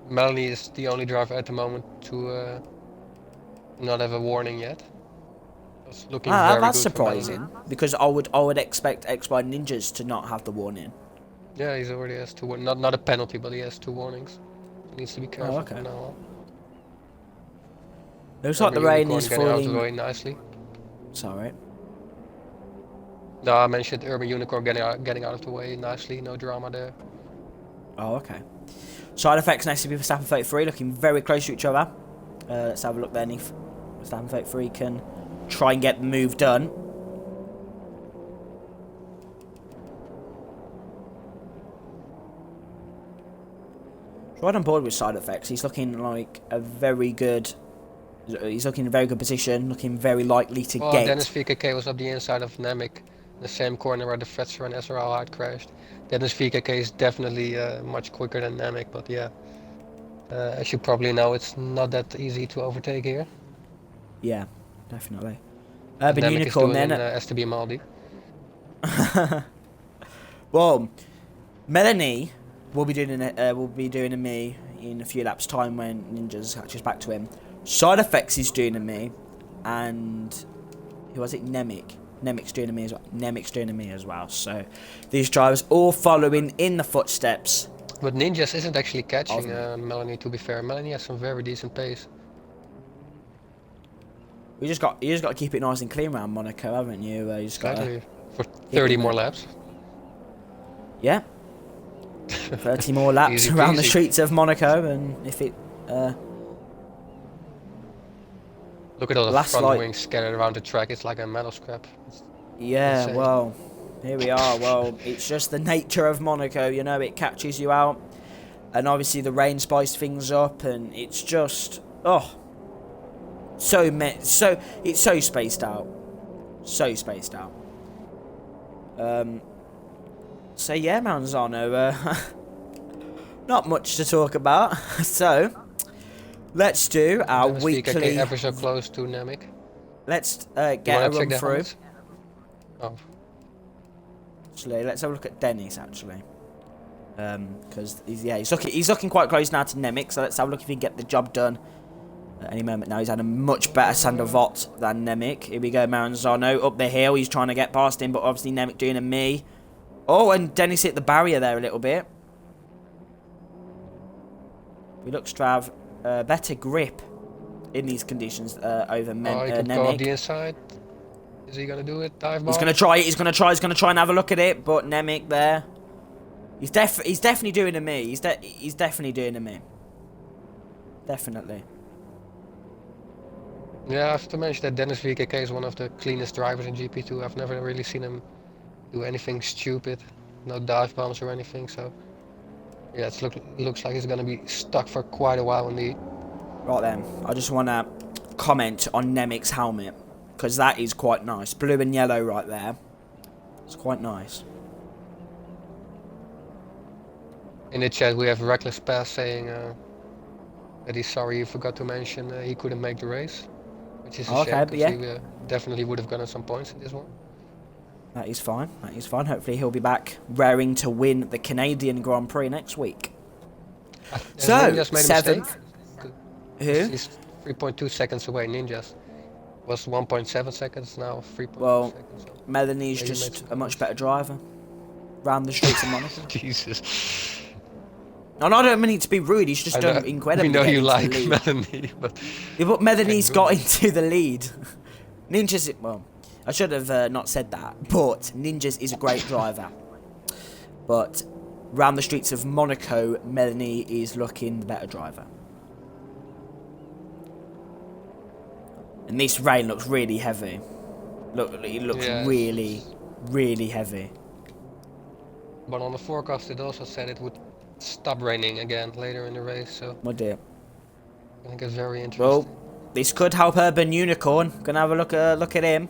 Speaker 2: Melanie is the only driver at the moment to not have a warning yet. That's looking very
Speaker 1: that's
Speaker 2: good
Speaker 1: surprising, because I would expect Expired Ninjas to not have the warning.
Speaker 2: Yeah, he's already has 2 not a penalty, but he has 2 warnings. He needs to be careful from now on.
Speaker 1: Looks like the rain is
Speaker 2: falling out of the
Speaker 1: falling.
Speaker 2: way nicely.
Speaker 1: Sorry.
Speaker 2: No, I mentioned Urban Unicorn getting out of the way nicely. No drama there.
Speaker 1: Oh, okay. Side effects and STB for Verstappen 33 looking very close to each other. Let's have a look then if Verstappen 33 can try and get the move done. Right on board with side effects. He's looking like a very good. He's looking in a very good position. Looking very likely to get.
Speaker 2: Dennis VKK was up the inside of Nemec, the same corner where the Fetzer and SRL hard crashed. Dennis VKK is definitely much quicker than Nemec, but yeah, as you probably know, it's not that easy to overtake here.
Speaker 1: Yeah, definitely. Urban Unicorn then.
Speaker 2: STB Maldi.
Speaker 1: Well, Melanie will be doing a me in a few laps time when Ninjas catches back to him. Side effects is doing a me, and who was it? Nemec's doing a me as well. Nemec's doing a me as well. So these drivers all following in the footsteps.
Speaker 2: But Ninjas isn't actually catching Melanie. To be fair, Melanie has some very decent pace.
Speaker 1: You just got to keep it nice and clean around Monaco, haven't you? You just got
Speaker 2: for 30 more laps.
Speaker 1: Yeah. 30 more laps around the streets of Monaco, and if it
Speaker 2: look at all the front wings scattered around the track. It's like a metal scrap.
Speaker 1: Yeah, insane. Well, here we are. Well, it's just the nature of Monaco, you know. It catches you out, and obviously the rain spiced things up, and it's just it's so spaced out, So yeah, Manzano, not much to talk about. So let's do our weekly.
Speaker 2: Ever so close to Nemec.
Speaker 1: Let's get a run through.
Speaker 2: Oh.
Speaker 1: Actually, let's have a look at Dennis actually, because he's looking quite close now to Nemec. So let's have a look if he can get the job done at any moment now. He's had a much better Sandovot than Nemec. Here we go, Maranzano up the hill. He's trying to get past him, but obviously Nemec doing a me. Oh, and Dennis hit the barrier there a little bit. He looks to have better grip in these conditions over Nemec.
Speaker 2: He could go up the inside. Is he going to do it? Dive bomb?
Speaker 1: He's going to try it. He's going to try and have a look at it, but Nemec there. He's definitely doing a me. He's definitely doing a me. Definitely.
Speaker 2: Yeah, I have to mention that Dennis VKK is one of the cleanest drivers in GP2. I've never really seen him do anything stupid, no dive bombs or anything. So yeah, it looks like he's gonna be stuck for quite a while indeed.
Speaker 1: Right then, I just want to comment on Nemec's helmet, because that is quite nice. Blue and yellow right there. It's quite nice.
Speaker 2: In the chat we have Reckless Pass saying that he's sorry he forgot to mention he couldn't make the race, which is a shame, because he definitely would have gotten some points in this one.
Speaker 1: That is fine. That is fine. Hopefully he'll be back raring to win the Canadian Grand Prix next week. So,
Speaker 2: Ninjas made
Speaker 1: 7th. Who?
Speaker 2: He's 3.2 seconds away. Ninjas was 1.7 seconds, now 3.2
Speaker 1: well,
Speaker 2: seconds. So
Speaker 1: Melanie's just a much better driver. Round the streets of Monaco.
Speaker 2: Jesus.
Speaker 1: And I don't mean it to be rude, he's just done incredibly.
Speaker 2: We know you like Melanie, but...
Speaker 1: Yeah, but Melanie's got into the lead. Ninjas, well, I should have not said that, but Ninjas is a great driver. But round the streets of Monaco, Melanie is looking the better driver. And this rain looks really heavy. It looks
Speaker 2: Yeah,
Speaker 1: really, really heavy.
Speaker 2: but on the forecast it also said it would stop raining again later in the race, so
Speaker 1: Oh dear.
Speaker 2: I think it's very
Speaker 1: Well,
Speaker 2: interesting.
Speaker 1: this could help Urban Unicorn. Gonna have a look at him.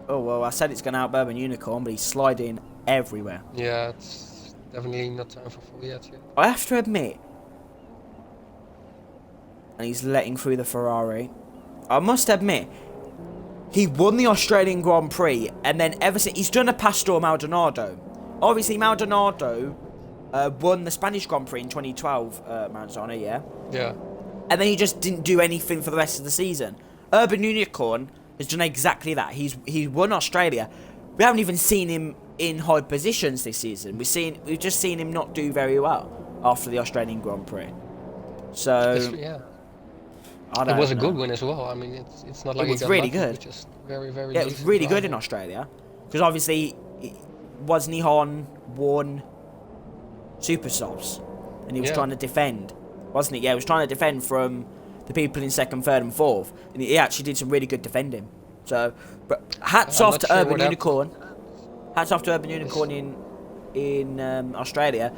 Speaker 1: Oh well, I said it's gonna help Urban Unicorn, but he's sliding everywhere.
Speaker 2: Yeah, it's definitely not time for full yet.
Speaker 1: I have to admit, and he's letting through the Ferrari. I must admit, he won the Australian Grand Prix, and then ever since he's done a Pastor Maldonado. Obviously, Maldonado won the Spanish Grand Prix in 2012, Manzano, yeah.
Speaker 2: Yeah.
Speaker 1: And then he just didn't do anything for the rest of the season. Urban Unicorn has done exactly that. He's won Australia. We haven't even seen him in high positions this season. We've just seen him not do very well after the Australian Grand Prix. So
Speaker 2: Yeah.
Speaker 1: I don't
Speaker 2: It was a
Speaker 1: know.
Speaker 2: good win as well. I mean, it's not like
Speaker 1: was
Speaker 2: he got
Speaker 1: really
Speaker 2: lucky.
Speaker 1: good.
Speaker 2: It was just very
Speaker 1: Yeah, it was
Speaker 2: decent
Speaker 1: really good in
Speaker 2: driving.
Speaker 1: Australia because obviously wasn't he on one super softs and he was
Speaker 2: Yeah.
Speaker 1: trying to defend, wasn't he? Yeah, he was trying to defend from the people in second, third, and fourth, and he actually did some really good defending. So, but hats
Speaker 2: I'm
Speaker 1: off
Speaker 2: not
Speaker 1: to
Speaker 2: sure
Speaker 1: Urban
Speaker 2: what happened.
Speaker 1: Unicorn. Hats off to Urban Unicorn in Australia,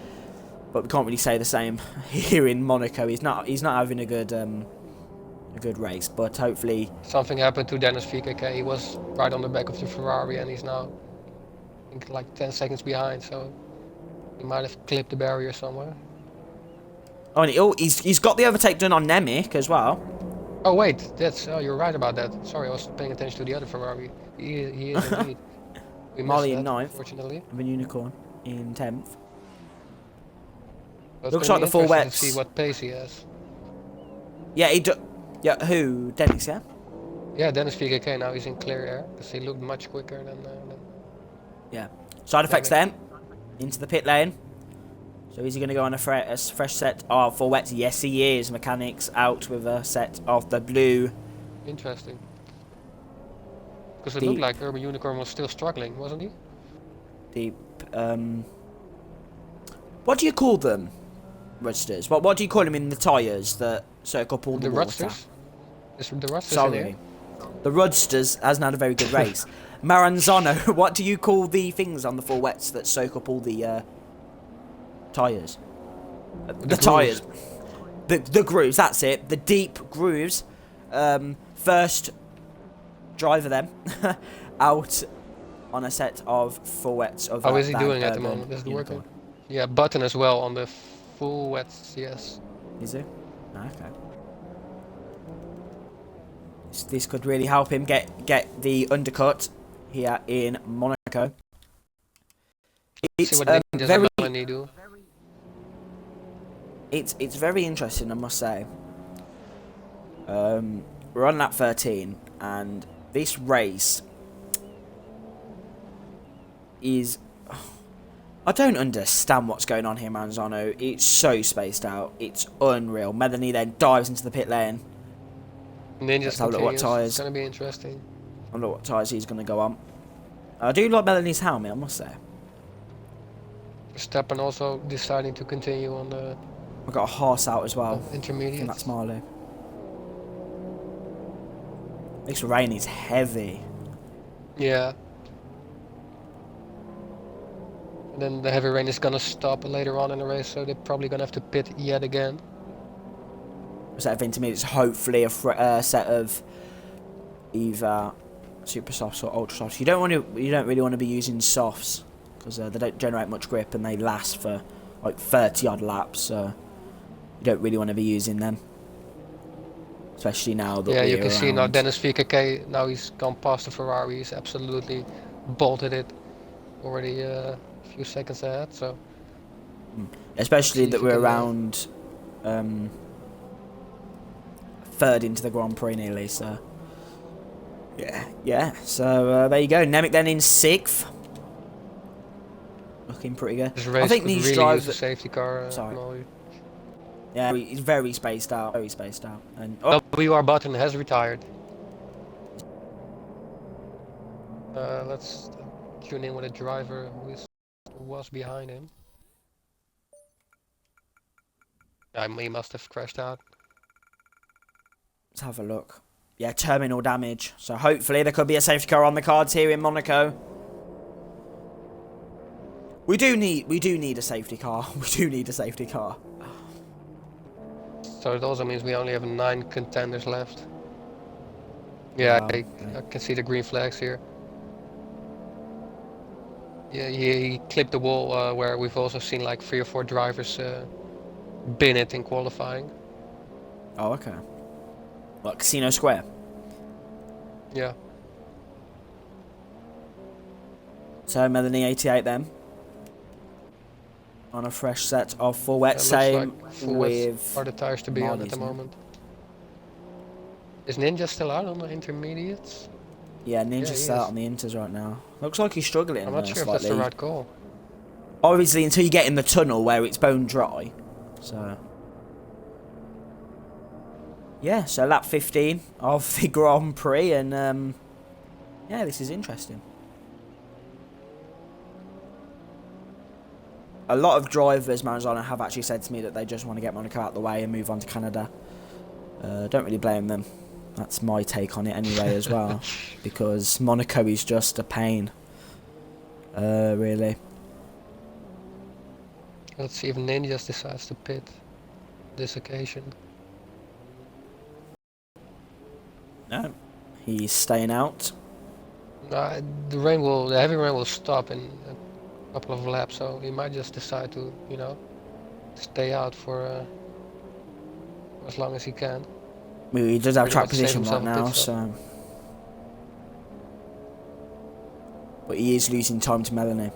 Speaker 1: but we can't really say the same here in Monaco. He's not having a good race, but hopefully.
Speaker 2: Something happened to Dennis VKK. He was right on the back of the Ferrari and he's now, I think, like 10 seconds behind. So he might have clipped the barrier somewhere.
Speaker 1: Oh, and he's got the overtake done on Nemec as well.
Speaker 2: Oh wait, you're right about that. Sorry, I was paying attention to the other Ferrari. He is indeed. We missed
Speaker 1: Molly in
Speaker 2: that,
Speaker 1: ninth,
Speaker 2: unfortunately.
Speaker 1: Urban Unicorn in 10th.
Speaker 2: But it's
Speaker 1: Looks
Speaker 2: gonna
Speaker 1: like
Speaker 2: be
Speaker 1: the full
Speaker 2: interesting
Speaker 1: wets.
Speaker 2: to see what pace he has.
Speaker 1: Yeah, yeah, who? Dennis, yeah?
Speaker 2: Yeah, Dennis VKK now he's in clear air because he looked much quicker than
Speaker 1: Yeah. Side effects
Speaker 2: Nemec.
Speaker 1: then. Into the pit lane. So is he going to go on a fresh set of full wets? Yes, he is. Mechanics out with a set of the blue.
Speaker 2: Interesting. Because it
Speaker 1: Deep.
Speaker 2: looked like Urban Unicorn was still struggling, wasn't he?
Speaker 1: Deep. What do you call them? Rudsters. What do you call them in the tyres that soak up all the water?
Speaker 2: Rudsters? Is the Rudsters in
Speaker 1: Sorry.
Speaker 2: here?
Speaker 1: The Rudsters hasn't had a very good race. Maranzano, what do you call the things on the full wets that soak up all the tyres? The tyres. The grooves, that's it. The deep grooves. First driver them out on a set of full wets of
Speaker 2: How is he
Speaker 1: that
Speaker 2: doing at the
Speaker 1: Urban
Speaker 2: moment? Is it
Speaker 1: Unicorn.
Speaker 2: working? Yeah, Button as well on the full wets, yes.
Speaker 1: Is he? Okay. This could really help him get the undercut here in Monaco. It's
Speaker 2: See what Ninjas
Speaker 1: very
Speaker 2: and Melanie do.
Speaker 1: it's very interesting, I must say. We're on lap 13, and this race is. I don't understand what's going on here, Manzano. It's so spaced out. It's unreal. Melanie then dives into the pit lane.
Speaker 2: Ninjas
Speaker 1: have a look what
Speaker 2: continues.
Speaker 1: tyres.
Speaker 2: It's gonna be interesting.
Speaker 1: I don't know what tyres he's going to go on. I do like Melanie's helmet, I must say.
Speaker 2: Verstappen also deciding to continue on the
Speaker 1: I've got a horse out as well. I think
Speaker 2: intermediate.
Speaker 1: that's Marley. This rain is heavy.
Speaker 2: Yeah. And then the heavy rain is gonna stop later on in the race, so they're probably gonna have to pit yet again.
Speaker 1: A set of intermediates, hopefully a set of either super softs or ultra softs. You don't really want to be using softs because they don't generate much grip and they last for like 30 odd laps. So you don't really want to be using them, especially now that
Speaker 2: Yeah, you
Speaker 1: we're
Speaker 2: can see now
Speaker 1: around.
Speaker 2: Dennis VKK, now he's gone past the Ferrari, he's absolutely bolted it already a few seconds ahead, so.
Speaker 1: Especially
Speaker 2: see if
Speaker 1: that
Speaker 2: he
Speaker 1: we're
Speaker 2: can,
Speaker 1: around third into the Grand Prix nearly, so yeah. So there you go. Nemec then in 6th, looking pretty good.
Speaker 2: This race
Speaker 1: I think
Speaker 2: could
Speaker 1: these
Speaker 2: really
Speaker 1: drivers.
Speaker 2: use a safety car.
Speaker 1: Sorry.
Speaker 2: Molly.
Speaker 1: Yeah, he's very spaced out. And
Speaker 2: WR Button has retired. Let's tune in with a driver who was behind him. He must have crashed out.
Speaker 1: let's have a look. Yeah, terminal damage. So hopefully there could be a safety car on the cards here in Monaco. We do need a safety car. We do need a safety car.
Speaker 2: So it also means we only have 9 contenders left. Yeah,
Speaker 1: Wow.
Speaker 2: I can see the green flags here. Yeah, he clipped the wall where we've also seen like 3 or 4 drivers bin it in qualifying.
Speaker 1: Oh, okay. What, Casino Square?
Speaker 2: Yeah.
Speaker 1: So Melanie 88 then. On a fresh set of full wet. Same
Speaker 2: like full
Speaker 1: with...
Speaker 2: are the tires to be on at the
Speaker 1: Marley's,
Speaker 2: moment. Is Ninja still out on the intermediates?
Speaker 1: Yeah, Ninja's
Speaker 2: Yeah,
Speaker 1: still out on the inters right now. Looks like he's struggling.
Speaker 2: I'm not sure
Speaker 1: slightly.
Speaker 2: if that's the right call.
Speaker 1: Obviously, until you get in the tunnel where it's bone dry. So... yeah, so lap 15 of the Grand Prix, and yeah, this is interesting. A lot of drivers, Maranzano, have actually said to me that they just want to get Monaco out of the way and move on to Canada. Don't really blame them. That's my take on it anyway as well, because Monaco is just a pain. Really.
Speaker 2: Let's see if Ninjas decides to pit this occasion.
Speaker 1: No, he's staying out.
Speaker 2: The heavy rain will stop in a couple of laps, so he might just decide to, you know, stay out for as long as he can.
Speaker 1: Well, he does have
Speaker 2: Pretty
Speaker 1: track
Speaker 2: much save
Speaker 1: position
Speaker 2: himself
Speaker 1: right
Speaker 2: a pit
Speaker 1: now,
Speaker 2: stop.
Speaker 1: so... but he is losing time to Melanie.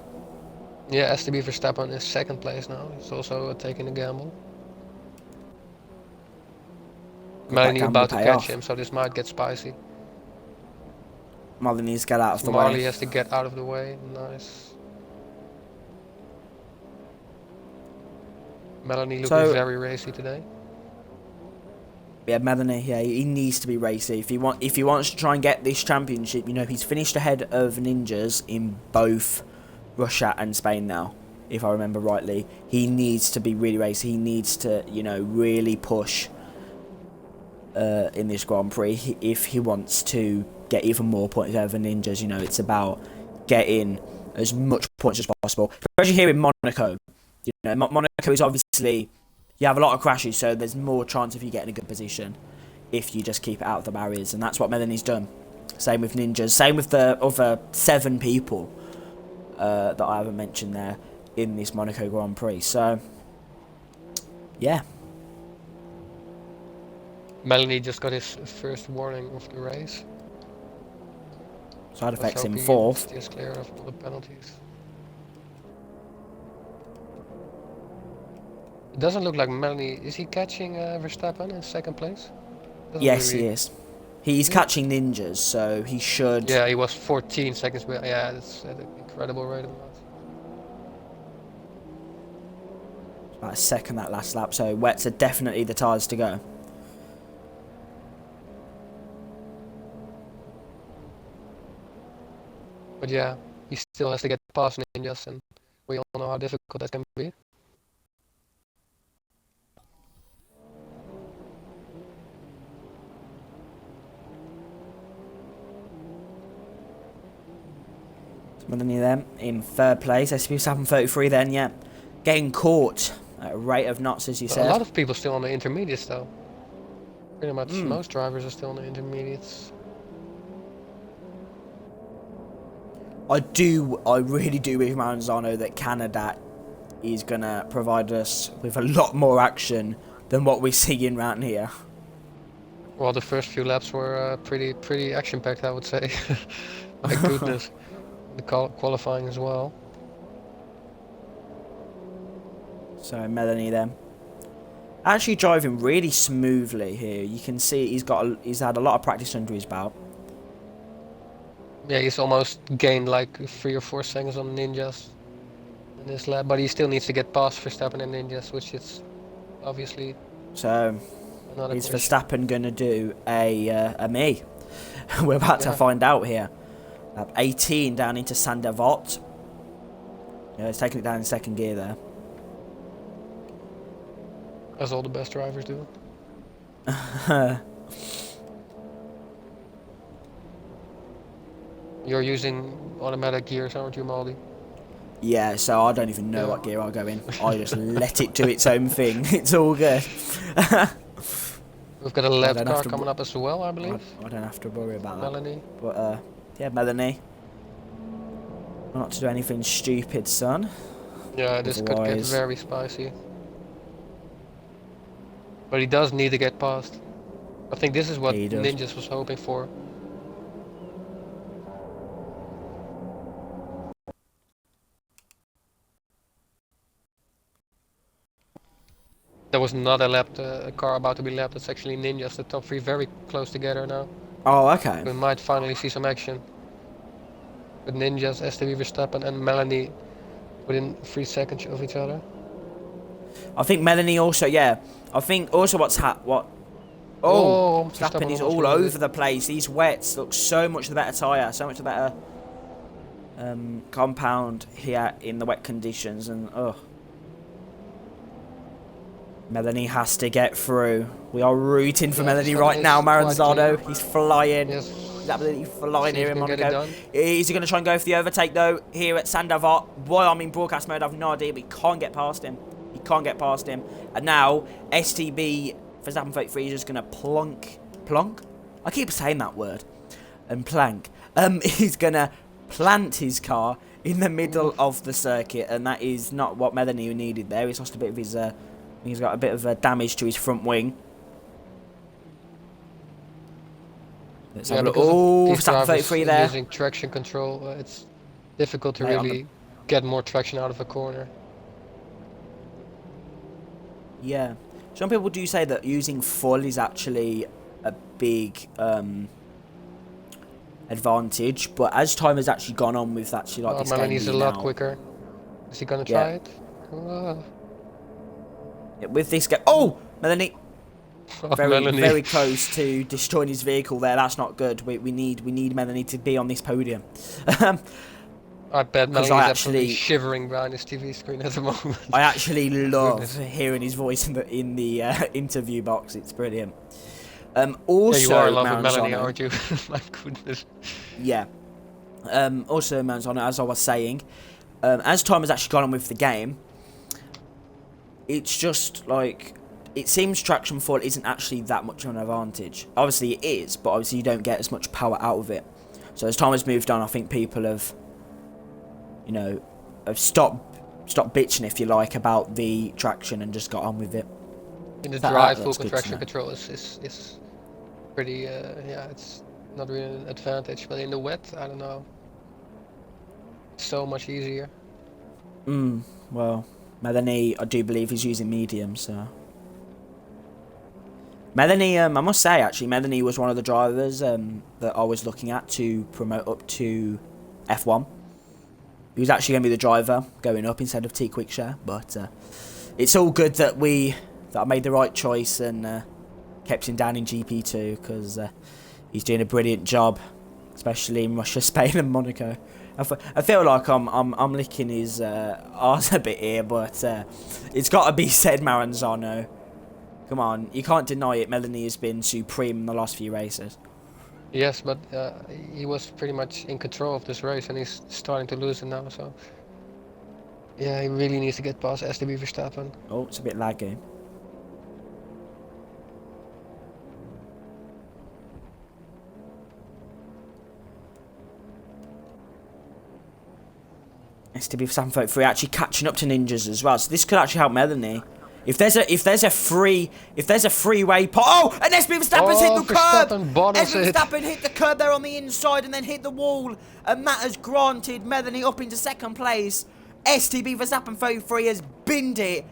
Speaker 2: Yeah, STB Verstappen is 2nd place now. He's also taking a gamble. Melanie about to catch him, so this might get spicy.
Speaker 1: Marley needs to get out of the
Speaker 2: Marley
Speaker 1: way.
Speaker 2: has to get out of the way. Nice. Melanie looking very racy today.
Speaker 1: Yeah, Melanie. Yeah, he needs to be racy if he wants to try and get this championship. You know, he's finished ahead of Ninjas in both Russia and Spain now, if I remember rightly. He needs to be really racy. He needs to, you know, really push in this Grand Prix if he wants to get even more points over Ninjas. You know, it's about getting as much points as possible. Especially here in Monaco. You know, Monaco is obviously, you have a lot of crashes, so there's more chance of you getting a good position if you just keep it out of the barriers, and that's what Melanie's done. Same with Ninjas, same with the other 7 people that I haven't mentioned there in this Monaco Grand Prix. So, yeah.
Speaker 2: Melanie just got his first warning of the race.
Speaker 1: Side effects in 4th.
Speaker 2: Just clear of all the penalties. It doesn't look like Melanie. Is he catching Verstappen in 2nd place?
Speaker 1: Yes, he is. He's catching Ninjas, so he should...
Speaker 2: yeah, he was 14 seconds behind. Yeah, that's an incredible rate of that.
Speaker 1: About a second that last lap, so wets are definitely the tyres to go.
Speaker 2: But yeah, he still has to get past Ninjas, and we all know how difficult that can be.
Speaker 1: Melanie then in 3rd place. STB 733 then, yeah. Getting caught at a rate of knots, as you said.
Speaker 2: A lot of people still on the intermediates though. Pretty much most drivers are still on the intermediates.
Speaker 1: I really do with Maranzano that Canada is going to provide us with a lot more action than what we're seeing around here.
Speaker 2: Well, the first few laps were pretty action-packed, I would say. My goodness. The qualifying as well.
Speaker 1: So Melanie then. Actually driving really smoothly here. You can see he's had a lot of practice under his belt.
Speaker 2: Yeah, he's almost gained like 3 or 4 seconds on Ninjas in this lap, but he still needs to get past Verstappen and Ninjas, which is obviously
Speaker 1: so
Speaker 2: another
Speaker 1: is
Speaker 2: question.
Speaker 1: Verstappen going to do a me? We're about to find out here. 18 down into Sandevot. Yeah, it's taking it down in 2nd gear there.
Speaker 2: As all the best drivers do. You're using automatic gears, aren't you, Maldi?
Speaker 1: Yeah, so I don't even know
Speaker 2: Yeah.
Speaker 1: what gear I go in. I just let it do its own thing. It's all good.
Speaker 2: We've got a
Speaker 1: I
Speaker 2: left
Speaker 1: don't have
Speaker 2: car
Speaker 1: to.
Speaker 2: coming up as well, I believe.
Speaker 1: I don't have to worry
Speaker 2: For
Speaker 1: about that.
Speaker 2: Melanie.
Speaker 1: But yeah, Melanie, not to do anything stupid, son.
Speaker 2: Yeah, this could get
Speaker 1: Otherwise,
Speaker 2: very spicy. But he does need to get past. I think this is what
Speaker 1: he does.
Speaker 2: Ninjas was hoping for. There was not a car about to be lapped. It's actually Ninjas. The top three very close together now.
Speaker 1: Oh, okay.
Speaker 2: We might finally see some action. With Ninjas, STB Verstappen and Melanie within 3 seconds of each other.
Speaker 1: I think Melanie also, yeah. I think also what? Oh, Verstappen is all over the place. These wets look so much the better tyre, so much the better compound here in the wet conditions, and Melanie has to get through. We are rooting for Melanie right now, Maranzano. He's flying.
Speaker 2: Yes.
Speaker 1: He's absolutely flying here in Monaco.
Speaker 2: Is
Speaker 1: he going to try and go for the overtake, though, here at Sandoval? While I'm in broadcast mode, I've no idea, but he can't get past him. He can't get past him. And now, STB Verstappen 33 is just going to plonk? I keep saying that word. And plank. He's going to plant his car in the middle of the circuit, and that is not what Melanie needed there. He's lost a bit of his... he's got a bit of damage to his front wing. Let's have a look. Oh, Verstappen 33 there.
Speaker 2: Using traction control, it's difficult to really get more traction out of a corner.
Speaker 1: Yeah. Some people do say that using full is actually a big advantage, but as time has actually gone on with actually like this
Speaker 2: Melanie's
Speaker 1: game
Speaker 2: a lot
Speaker 1: now,
Speaker 2: quicker. Is he gonna try it?
Speaker 1: With this game, Melanie,
Speaker 2: Melanie.
Speaker 1: very close to destroying his vehicle there. That's not good. We need Melanie to be on this podium.
Speaker 2: I bet Melanie's actually shivering behind his TV screen at the moment.
Speaker 1: I actually love hearing his voice in the interview box. It's brilliant. Also,
Speaker 2: you are in love with Melanie, aren't you? My goodness.
Speaker 1: Yeah. Also, Maranzano, as I was saying, as time has actually gone on with the game, it's just like, it seems traction fall isn't actually that much of an advantage. Obviously it is, but obviously you don't get as much power out of it. So as time has moved on, I think people have, have stopped bitching, if you like, about the traction and just got on with it.
Speaker 2: In the dry, full traction control is pretty, it's not really an advantage, but in the wet, I don't know. It's so much easier.
Speaker 1: Well, Melanie, I do believe, is using medium, so... Melanie, I must say, actually, Melanie was one of the drivers that I was looking at to promote up to F1. He was actually going to be the driver going up instead of T Quickshare, but it's all good that I made the right choice and kept him down in GP2, because he's doing a brilliant job, especially in Russia, Spain and Monaco. I feel like I'm licking his arse a bit here, but it's got to be said, Maranzano. Come on, you can't deny it. Melanie has been supreme in the last few races.
Speaker 2: Yes, but he was pretty much in control of this race, and he's starting to lose it now. So yeah, he really needs to get past STB Verstappen.
Speaker 1: Oh, it's a bit laggy. STB Verstappen 33 actually catching up to Ninjas as well, so this could actually help Melanie. If there's a freeway and STB Verstappen's hit the curb. STB Verstappen hit the curb there on the inside and then hit the wall, and that has granted Melanie up into second place. STB Verstappen 33 has binned it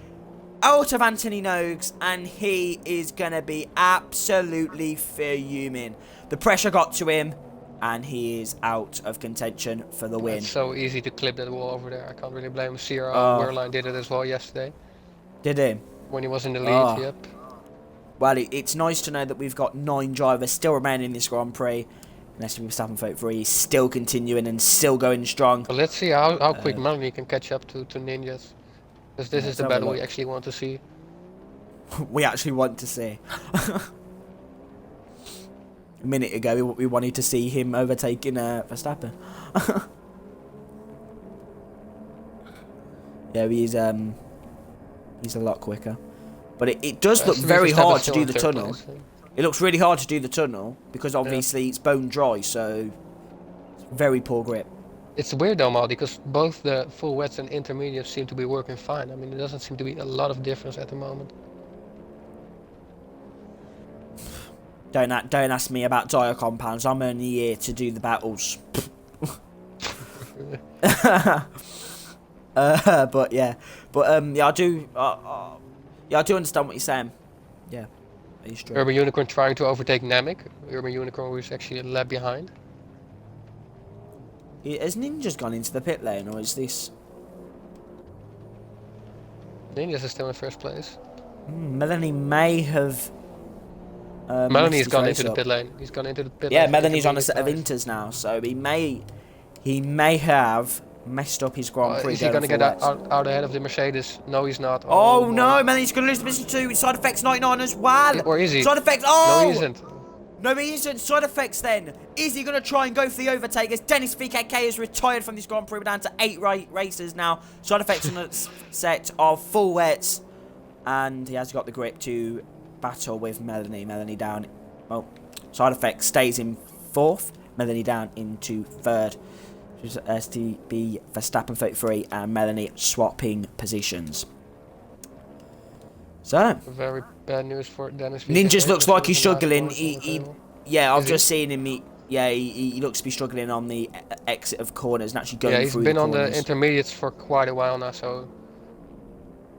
Speaker 1: out of Anthony Noakes, and he is gonna be absolutely fuming. The pressure got to him, and he is out of contention for the win.
Speaker 2: It's so easy to clip that wall over there. I can't really blame him. Sierra Wehrlein did it as well yesterday.
Speaker 1: Did he?
Speaker 2: When he was in the lead, yep.
Speaker 1: Well, it's nice to know that we've got 9 drivers still remaining in this Grand Prix. And STB Verstappen 33 is still continuing and still going strong.
Speaker 2: But let's see how quick Melanie can catch up to Ninjas. Because this is the battle we actually want to see.
Speaker 1: We actually want to see. A minute ago, we wanted to see him overtaking Verstappen. Yeah, he's a lot quicker. But it does look very hard to do the tunnel. It looks really hard to do the tunnel because obviously it's bone dry, so it's very poor grip.
Speaker 2: It's weird though, Mal, because both the full wets and intermediates seem to be working fine. I mean, there doesn't seem to be a lot of difference at the moment.
Speaker 1: Don't ask me about tyre compounds. I'm only here to do the battles. But yeah, I do understand what you're saying. Yeah, it's true.
Speaker 2: Urban Unicorn trying to overtake Namek. Urban Unicorn was actually a lap behind.
Speaker 1: Has Ninja's gone into the pit lane, or is this?
Speaker 2: Ninjas is still in first place.
Speaker 1: Melanie may have.
Speaker 2: Melanie's gone into the pit lane. He's gone into the pit lane.
Speaker 1: Yeah, Melanie's on a set of inters now, so he may have messed up his Grand Prix.
Speaker 2: Is he going to get out ahead of the Mercedes? No, he's not.
Speaker 1: Oh no, Melanie's going to lose the position too. Side effects 99 as well.
Speaker 2: Or is he?
Speaker 1: Side effects. Oh!
Speaker 2: No, he isn't.
Speaker 1: No, he isn't. Side effects then. Is he going to try and go for the overtake as Dennis VKK has retired from this Grand Prix? We're down to 8 races now. Side effects on a set of full wets. And he has got the grip to battle with Melanie. Melanie down. Well, side effects stays in 4th. Melanie down into 3rd. STB Verstappen 33 and Melanie swapping positions. So
Speaker 2: very bad news for Dennis.
Speaker 1: Ninjas looks like he's struggling. Yeah, I've just seen him. He looks to be struggling on the exit of corners and actually going through the corners. Yeah, he's been
Speaker 2: on the intermediates for quite a while now, so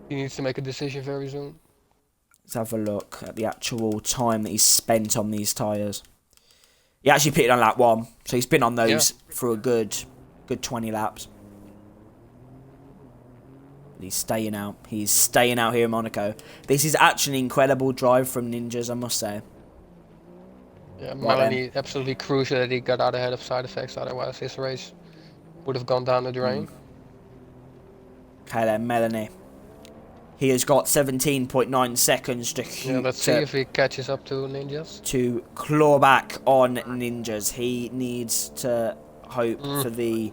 Speaker 2: he needs to make a decision very soon.
Speaker 1: Let's have a look at the actual time that he's spent on these tyres. He actually pitted on lap 1, so he's been on those for a good 20 laps. He's staying out. He's staying out here in Monaco. This is actually an incredible drive from Ninjas, I must say.
Speaker 2: Yeah, Melanie absolutely crucial that he got out ahead of side effects. Otherwise, his race would have gone down the drain.
Speaker 1: Okay then, Melanie. He has got 17.9 seconds to
Speaker 2: let's see if he catches up to Ninjas.
Speaker 1: To claw back on Ninjas. He needs to hope for the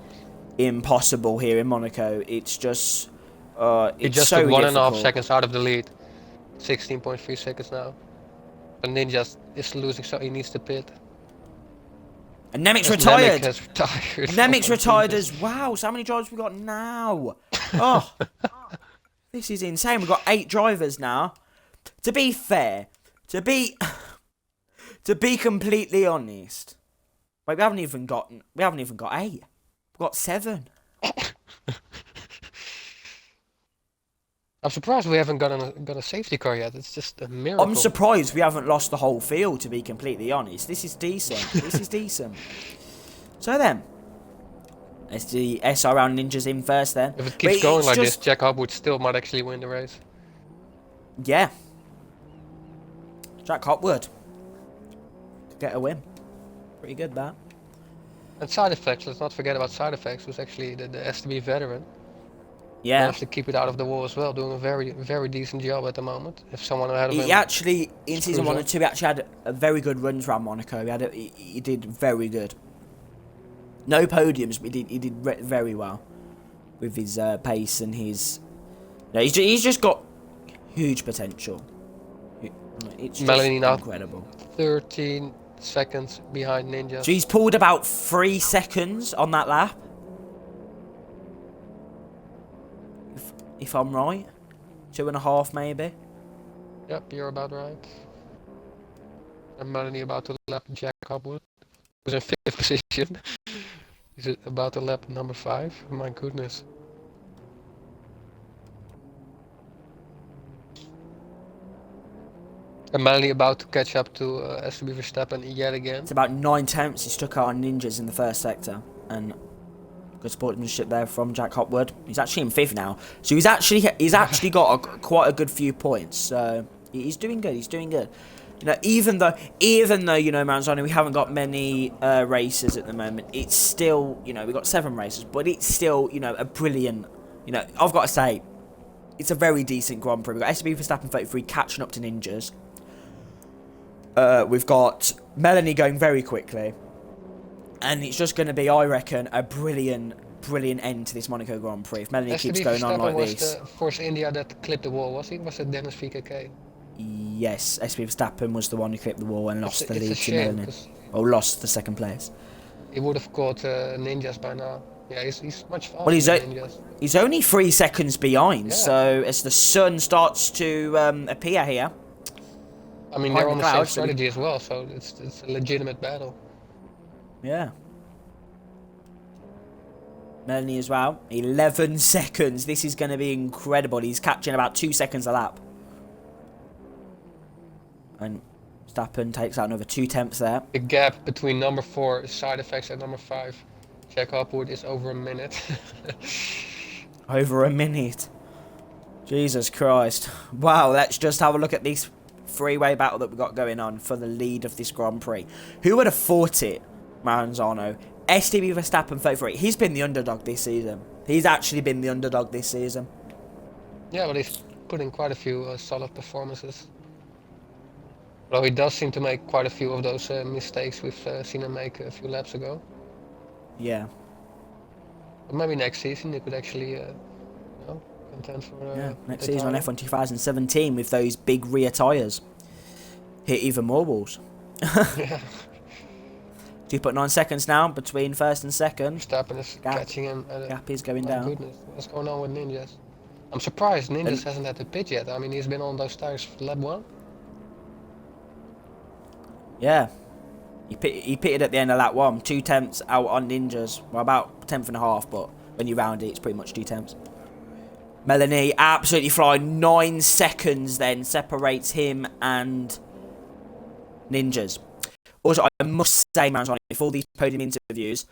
Speaker 1: impossible here in Monaco. It's just
Speaker 2: he just took 1.5 seconds out of the lead. 16.3 seconds now. But Ninjas is losing, so he needs to pit.
Speaker 1: And Nemec's retired.
Speaker 2: Nemec's
Speaker 1: retired as well. So how many drivers we got now? Oh, this is insane. We've got 8 drivers now. To be fair, to be completely honest, wait, we haven't even got 8. We've got 7.
Speaker 2: I'm surprised we haven't got a safety car yet. It's just a miracle.
Speaker 1: I'm surprised we haven't lost the whole field, to be completely honest. This is decent. This is decent. So then, let's do SR round Ninjas in first then.
Speaker 2: If it keeps going like this, Jack Hopwood still might actually win the race.
Speaker 1: Yeah. Jack Hopwood could get a win. Pretty good, that.
Speaker 2: And side effects, let's not forget about side effects, who's actually the STB veteran.
Speaker 1: Yeah.
Speaker 2: Managed to keep it out of the wall as well, doing a very, very decent job at the moment. If someone ahead of him...
Speaker 1: He actually, in season 1 and 2, he actually had a very good runs around Monaco. He did very good. No podiums, but he did very well with his pace and his... No, he's just got huge potential. It's just
Speaker 2: Melanie now
Speaker 1: incredible.
Speaker 2: 13 seconds behind Ninja.
Speaker 1: So he's pulled about 3 seconds on that lap. If I'm right. 2.5 maybe.
Speaker 2: Yep, you're about right. And Melanie about to lap Jack Hopwood, who's in 5th position. He's about to lap number 5. My goodness. And Melanie about to catch up to STB Verstappen yet again.
Speaker 1: It's about 9 tenths he stuck out on Ninjas in the first sector. And good sportsmanship there from Jack Hopwood. He's actually in 5th now. So he's actually got quite a good few points. So he's doing good. He's doing good. You know, even though you know, Manzoni, we haven't got many races at the moment. It's still, you know, we've got 7 races, but it's still, you know, a brilliant. You know, I've got to say, it's a very decent Grand Prix. We've got STB Verstappen 33 catching up to Ninjas. We've got Melanie going very quickly. And it's just going to be, I reckon, a brilliant end to this Monaco Grand Prix. If Melanie keeps going on like this.
Speaker 2: was the Force India that clipped the wall, was he? Was it Dennis VKK?
Speaker 1: Yes, STB Verstappen was the one who clipped the wall and lost the lead to
Speaker 2: shame,
Speaker 1: Melanie. Or lost the second place.
Speaker 2: He would have caught Ninjas by now. Yeah, he's much faster
Speaker 1: Well,
Speaker 2: than Ninjas.
Speaker 1: He's only 3 seconds behind,
Speaker 2: Yeah.
Speaker 1: so as the sun starts to appear here.
Speaker 2: I mean, they're on the same strategy as well, so it's a legitimate battle.
Speaker 1: Yeah. Melanie as well. 11 seconds. This is going to be incredible. He's catching about 2 seconds a lap. And Verstappen takes out another 2 tenths there.
Speaker 2: The gap between number 4 side effects and number 5 Jack Hopwood is over a minute.
Speaker 1: Over a minute. Jesus Christ. Wow, let's just have a look at this three-way battle that we've got going on for the lead of this Grand Prix. Who would have thought it, Maranzano? STB Verstappen 33. He's been the underdog this season. He's actually been the underdog this season.
Speaker 2: Yeah, but he's put in quite a few solid performances. Although he does seem to make quite a few of those mistakes we've seen him make a few laps ago.
Speaker 1: Yeah.
Speaker 2: But maybe next season he could actually contend for
Speaker 1: next season on F1 2017 with those big rear tyres. Hit even more walls.
Speaker 2: Yeah.
Speaker 1: 2.9 seconds now between first and second.
Speaker 2: Verstappen is catching him.
Speaker 1: Gap is going down.
Speaker 2: Goodness, what's going on with Ninjas? I'm surprised Ninjas hasn't had the pit yet. I mean, he's been on those tires for lap 1.
Speaker 1: Yeah. He pitted at the end of lap 1. 2 tenths out on Ninjas. Well, about 10th and a half, but when you round it, it's pretty much 2 tenths. Melanie absolutely flying. 9 seconds then separates him and Ninjas. Also, I must say, Maranzano, for all these podium interviews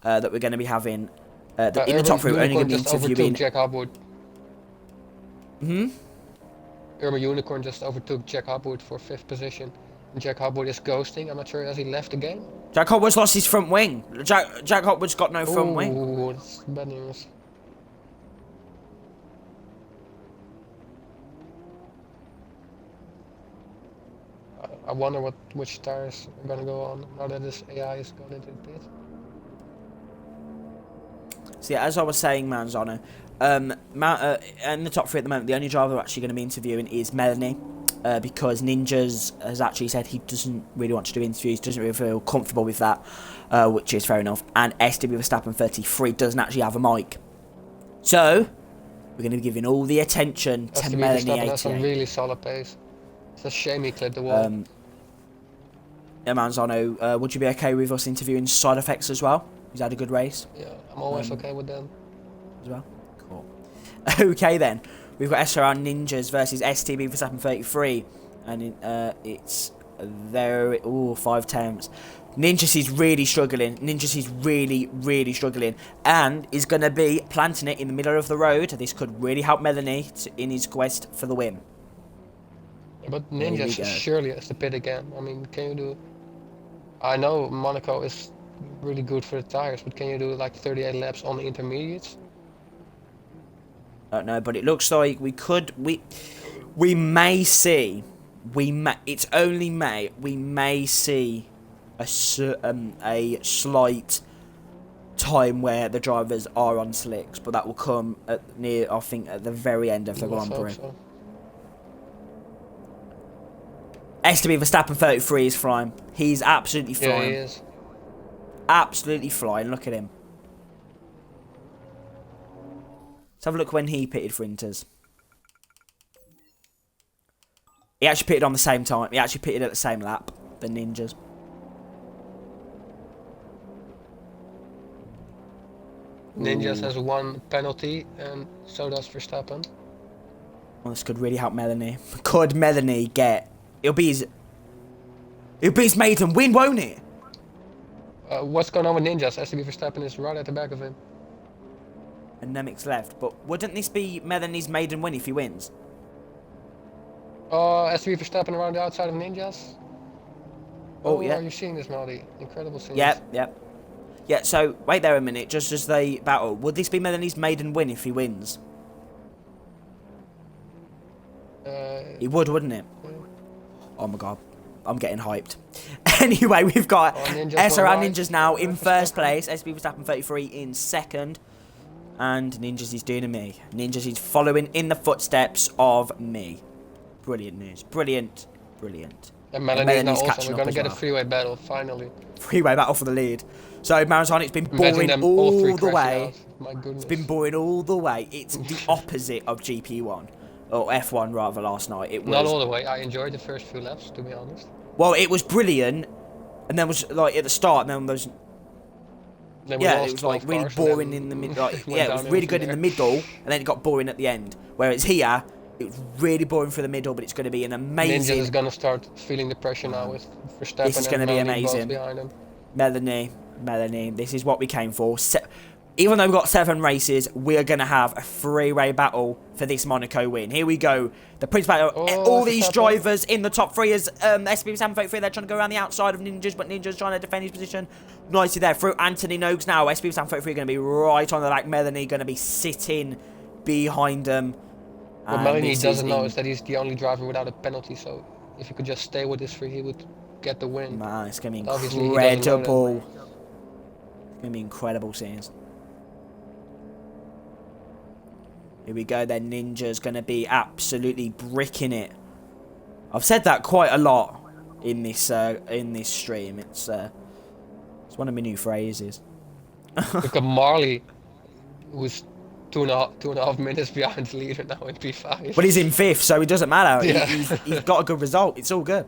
Speaker 1: that we're going to be having, in the top 3, we're only going to be interviewing
Speaker 2: Jack Hopwood. Urban Unicorn just overtook Jack Hopwood for 5th position. And Jack Hopwood is ghosting. I'm not sure, has he left the game?
Speaker 1: Jack Hopwood's lost his front wing. Jack Hopwood's got no front wing.
Speaker 2: Ooh, that's bad news. I wonder which tires are going to go on now that this AI is going into the pit.
Speaker 1: So yeah, as I was saying, Maranzano, in the top 3 at the moment, the only driver we're actually going to be interviewing is Melanie, because Ninjas has actually said he doesn't really want to do interviews, doesn't really feel comfortable with that, which is fair enough. And STB Verstappen 33 doesn't actually have a mic. So, we're going to be giving all the attention to Melanie 88.
Speaker 2: That's a really solid pace. It's a shame he clipped the wall.
Speaker 1: Yeah, Maranzano, would you be okay with us interviewing side effects as well? He's had a good race.
Speaker 2: Yeah, I'm always okay with them.
Speaker 1: As well? Cool. Okay then, we've got SRR Ninjas versus STB Verstappen 33. And it's there. Ooh, 5 tenths. Ninjas is really struggling. Ninjas is really struggling. And is going to be planting it in the middle of the road. This could really help Melanie in his quest for the win.
Speaker 2: Yeah, but Ninjas surely has to pit again. I mean, can you do... I know Monaco is really good for the tires, but can you do like 38 laps on the intermediates?
Speaker 1: I don't know, but it looks like we could... We may see... It's only May. We may see a slight time where the drivers are on slicks, but that will come at I think, at the very end of the Grand Prix.
Speaker 2: So.
Speaker 1: STB Verstappen 33 is flying. He's absolutely flying.
Speaker 2: Yeah, he is.
Speaker 1: Absolutely flying. Look at him. Let's have a look when he pitted for Inters. He actually pitted on the same time. He actually pitted at the same lap, the Ninjas.
Speaker 2: Ninjas has 1 penalty, and so does Verstappen.
Speaker 1: Well, this could really help Melanie. Could Melanie get... It'll be his maiden win, won't it?
Speaker 2: What's going on with Ninjas? STB Verstappen is right at the back of him.
Speaker 1: And Nemec's left. But wouldn't this be Melanie's maiden win if he wins?
Speaker 2: STB Verstappen around the outside of Ninjas.
Speaker 1: Oh, yeah.
Speaker 2: Are you seeing this, Melody? Incredible scenes.
Speaker 1: Yep. Yeah, so, wait there a minute. Just as they battle. Would this be Melanie's maiden win if he wins? It would, wouldn't it?
Speaker 2: Yeah.
Speaker 1: Oh, my God. I'm getting hyped. Anyway, we've got SRL Ninjas now in first place. STB Verstappen 33 in second. And Ninjas is doing me. Ninjas is following in the footsteps of me. Brilliant news. Brilliant. Brilliant.
Speaker 2: And Melanie's now also. We're going to get a freeway battle, finally.
Speaker 1: Freeway battle for the lead. So, Maranzanic's been boring all the way.
Speaker 2: My goodness.
Speaker 1: It's been boring all the way. It's the opposite of GP1. Or F1 rather last night. It was
Speaker 2: not all the way. I enjoyed the first few laps, to be honest.
Speaker 1: Well, it was brilliant. And then was like at the start, and then there was... Yeah, it was like really boring in the middle. Like, yeah, it was really good in the middle, and then it got boring at the end. Whereas here, it was really boring for the middle, but it's going to be an amazing...
Speaker 2: Ninja is going to start feeling the pressure now with Verstappen.
Speaker 1: This is going to be amazing.
Speaker 2: Behind him.
Speaker 1: Melanie, this is what we came for. Even though we've got 7 races, we're going to have a 3-way battle for this Monaco win. Here we go. The Prince Battle. All these drivers in the top 3 as STB 733. They're trying to go around the outside of Ninjas, but Ninja's trying to defend his position. Nicely there. Through Anthony Noakes now. STB 733 going to be right on the back. Melanie going to be sitting behind them.
Speaker 2: What Melanie doesn't know is that he's the only driver without a penalty. So if he could just stay with his 3, he would get the win.
Speaker 1: Man, it's going to be incredible. It's going to be incredible scenes. Here we go, then Ninja's going to be absolutely bricking it. I've said that quite a lot in this stream. It's one of my new phrases.
Speaker 2: Look at Marley, who's two and a half minutes behind the leader now in P5.
Speaker 1: But he's in 5th, so it doesn't matter.
Speaker 2: Yeah.
Speaker 1: He's got a good result. It's all good.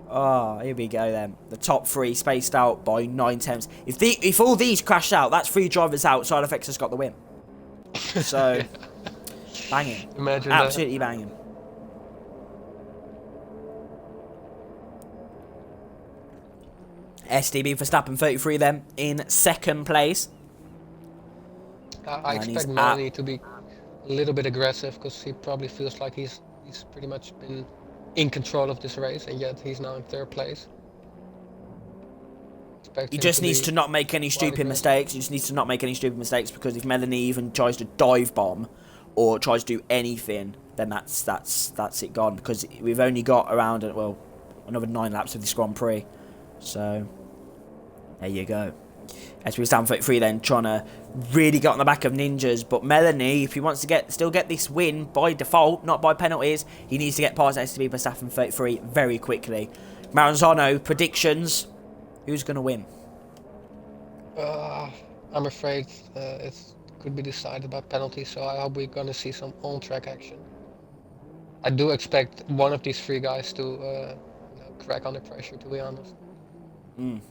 Speaker 1: Oh, here we go then. The top 3 spaced out by 9 tenths. If all these crash out, that's 3 drivers out. Side effects has got the win. So, banging.
Speaker 2: Imagine
Speaker 1: absolutely banging. STB Verstappen 33 then in 2nd place.
Speaker 2: I expect Melanie to be a little bit aggressive because he probably feels like he's pretty much been in control of this race, and yet he's now in 3rd place.
Speaker 1: He just needs to not make any stupid mistakes. He just needs to not make any stupid mistakes, because if Melanie even tries to dive bomb or tries to do anything, then that's it gone. Because we've only got around another 9 laps of this Grand Prix. So there you go. STB Stand 33 then trying to really get on the back of Ninjas, but Melanie, if he wants to still get this win by default, not by penalties, he needs to get past STB Verstappen 33 very quickly. Maranzano, predictions. Who's going to win?
Speaker 2: I'm afraid it could be decided by penalties, so I hope we're going to see some on-track action. I do expect one of these 3 guys to crack under pressure, to be honest.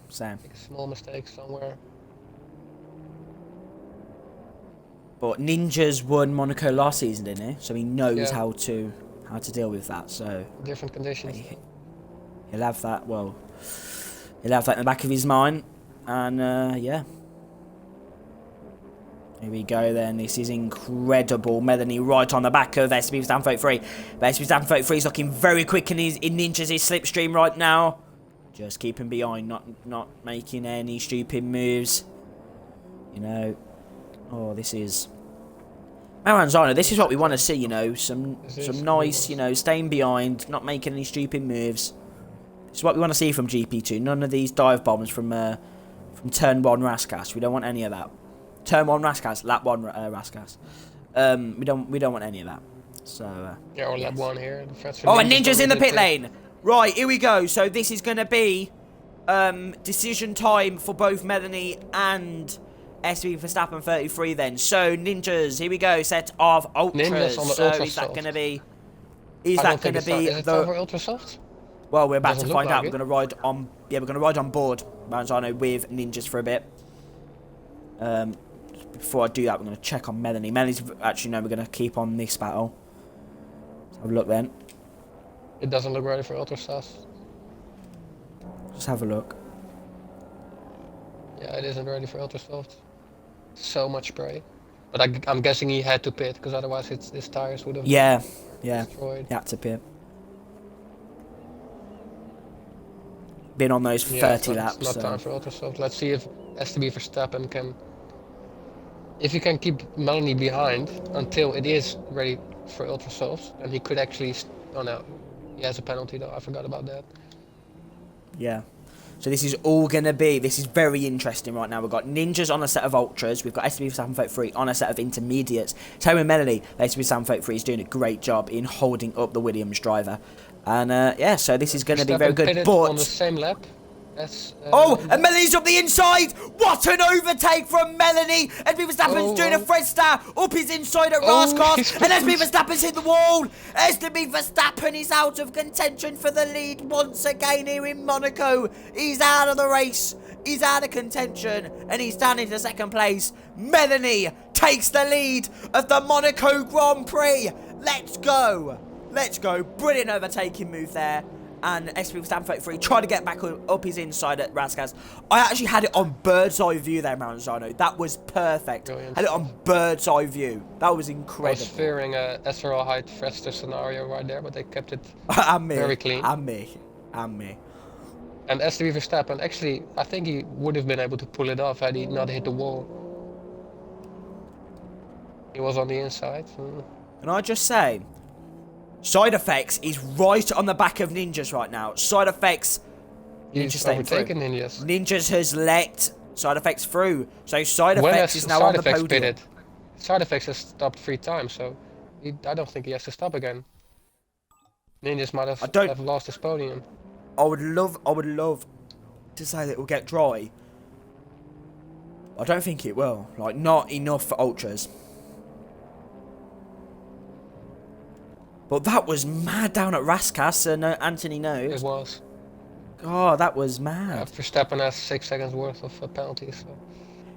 Speaker 1: Same.
Speaker 2: Make a small mistake somewhere.
Speaker 1: But Ninjas won Monaco last season, didn't he? So he knows how to deal with that. So
Speaker 2: different conditions.
Speaker 1: He'll have that. Well, he'll have that in the back of his mind, and yeah. Here we go then. This is incredible. Melanie right on the back of STB Verstappen 33. But STB Verstappen 33 is looking very quick in Ninjas' slipstream right now. Just keeping behind, not making any stupid moves. You know. Oh, this is Maranzano. This is what we want to see. You know, some nice. You know, staying behind, not making any stupid moves. This is what we want to see from GP2. None of these dive bombs from turn 1 Raskas. We don't want any of that. Turn 1 Raskas, lap 1 Raskas. We don't want any of that. So
Speaker 2: yeah, or lap 1 here.
Speaker 1: Oh, and Ninja's in the pit lane. Right, here we go. So this is going to be decision time for both Melanie and STB Verstappen 33 then. So Ninjas, here we go. Set of ultras.
Speaker 2: Ninjas on the
Speaker 1: so
Speaker 2: ultra
Speaker 1: is that
Speaker 2: soft.
Speaker 1: going to be? Is that going to be
Speaker 2: is it
Speaker 1: the?
Speaker 2: Over ultra soft?
Speaker 1: Well, we're about to find out.
Speaker 2: Like
Speaker 1: We're going to ride on. Yeah, we're going to ride on board Maranzano with Ninjas for a bit. Before I do that, we're going to check on Melanie. Melanie's actually no. We're going to keep on this battle. Let's have a look then.
Speaker 2: It doesn't look ready for ultra soft.
Speaker 1: Just have a look.
Speaker 2: Yeah, it isn't ready for ultra soft. So much spray. But I'm guessing he had to pit, because otherwise his tires would have destroyed.
Speaker 1: He had to pit. Been on those 30 laps.
Speaker 2: It's not time for ultra soft. Let's see if STB Verstappen can. If he can keep Melanie behind until it is ready for ultra soft, then he could actually. Oh no. He has a penalty though. I forgot about that.
Speaker 1: Yeah. So this is all going to be... This is very interesting right now. We've got Ninjas on a set of Ultras. We've got STB for 733 on a set of Intermediates. Tell me, Melanie, STB 733 is doing a great job in holding up the Williams driver. And, yeah, so this is going to be very good. But...
Speaker 2: on the same lap. That's,
Speaker 1: oh, and Melanie's up the inside! What an overtake from Melanie! SB Verstappen's doing a Fred Star up his inside at Roscoff, and SB Verstappen's hit the wall! SB Verstappen is out of contention for the lead once again here in Monaco. He's out of the race, he's out of contention, and he's down into second place. Melanie takes the lead of the Monaco Grand Prix. Let's go! Let's go. Brilliant overtaking move there. And SB Verstappen 33 tried to get back up his inside at Raskas. I actually had it on bird's eye view there, Maranzano. That was perfect. Brilliant. Had it on bird's eye view. That was incredible. I
Speaker 2: was fearing a SRL height Frester scenario right there, but they kept it very clean.
Speaker 1: And me.
Speaker 2: And SB Verstappen, actually, I think he would have been able to pull it off had he not hit the wall. He was on the inside.
Speaker 1: Can I just say... Side Effects is right on the back of Ninjas right now. Side Effects...
Speaker 2: He's overtaken Ninjas.
Speaker 1: Ninjas has let Side Effects through. So Side Effects is now on the podium. Pitted.
Speaker 2: Side Effects has stopped 3 times, so I don't think he has to stop again. Ninjas might have lost his podium.
Speaker 1: I would love to say that it will get dry. I don't think it will. Like, not enough for Ultras. But that was mad down at Raskas, and Anthony knows.
Speaker 2: It was.
Speaker 1: Oh, that was mad.
Speaker 2: Verstappen has 6 seconds worth of penalties. So.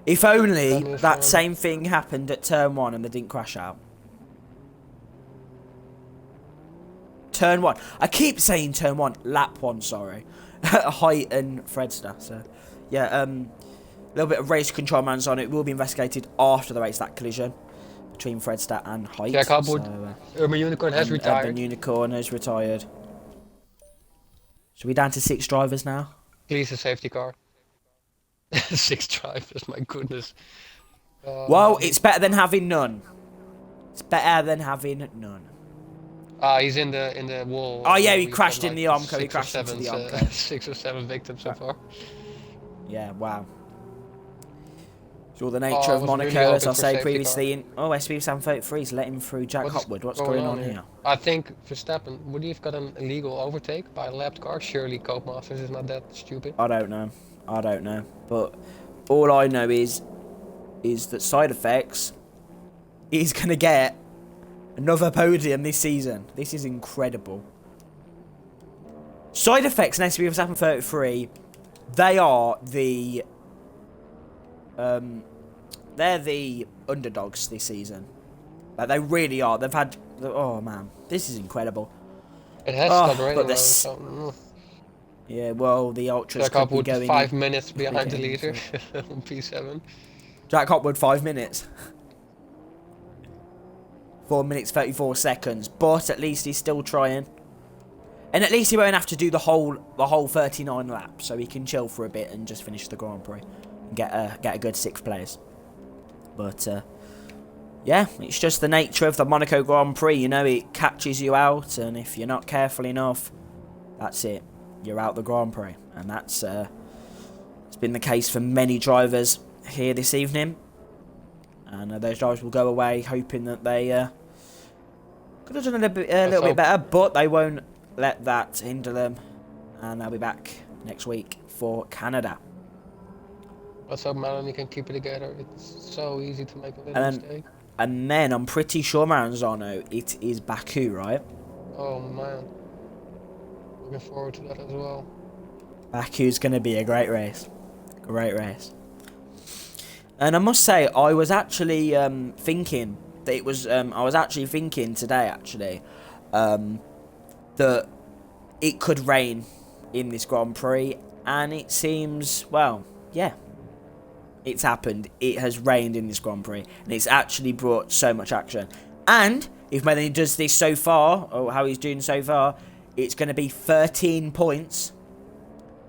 Speaker 1: If only that same thing happened at turn 1 and they didn't crash out. Turn 1. I keep saying turn 1. Lap 1, sorry. Height and Fredster. So, yeah, a little bit of race control man's on it. Will be investigated after the race, that collision between Fredster and Height.
Speaker 2: Jack Hopwood, Urban Unicorn has retired.
Speaker 1: Urban Unicorn has retired. So we're down to 6 drivers now?
Speaker 2: Please, a safety car. 6 drivers, my goodness.
Speaker 1: Well, it's better than having none. It's better than having none.
Speaker 2: He's in the wall.
Speaker 1: Oh yeah, he crashed in the Armco. He crashed into the Armco.
Speaker 2: 6 or 7 victims so far.
Speaker 1: Yeah, wow. So the nature of Monaco, really as I say previously, SB 733's letting through Jack Hopwood. What's going on here?
Speaker 2: I think Verstappen, would he have got an illegal overtake by a lapped car? Surely Copemasters is not that stupid.
Speaker 1: I don't know. But all I know is that Side Effects is going to get another podium this season. This is incredible. Side Effects and SB 733, they are the... they're the underdogs this season. Like, they really are. They've had... Oh, man. This is incredible.
Speaker 2: It has stopped raining, though, so...
Speaker 1: Yeah, well, the Ultras could be going...
Speaker 2: 5 minutes behind the leader on P7.
Speaker 1: Jack Hopwood, 5 minutes. 4 minutes, 34 seconds. But at least he's still trying. And at least he won't have to do the whole 39 laps. So he can chill for a bit and just finish the Grand Prix. Get a good 6th place. But yeah, it's just the nature of the Monaco Grand Prix, you know, it catches you out, and if you're not careful enough, that's it, you're out the Grand Prix. And that's it's been the case for many drivers here this evening, and those drivers will go away hoping that they could have done a little bit better, but they won't let that hinder them, and they'll be back next week for Canada.
Speaker 2: Let's hope Melanie can keep it together. It's so easy to make a little mistake.
Speaker 1: And then I'm pretty sure, Maranzano, it is Baku, right?
Speaker 2: Oh man. Looking forward to that as well.
Speaker 1: Baku's going to be a great race. Great race. And I must say, I was actually thinking that it was... I was actually thinking today, actually, that it could rain in this Grand Prix. And it seems, well, yeah. It's happened. It has rained in this Grand Prix, and it's actually brought so much action. And if Melanie does this so far, or how he's doing so far, it's going to be 13 points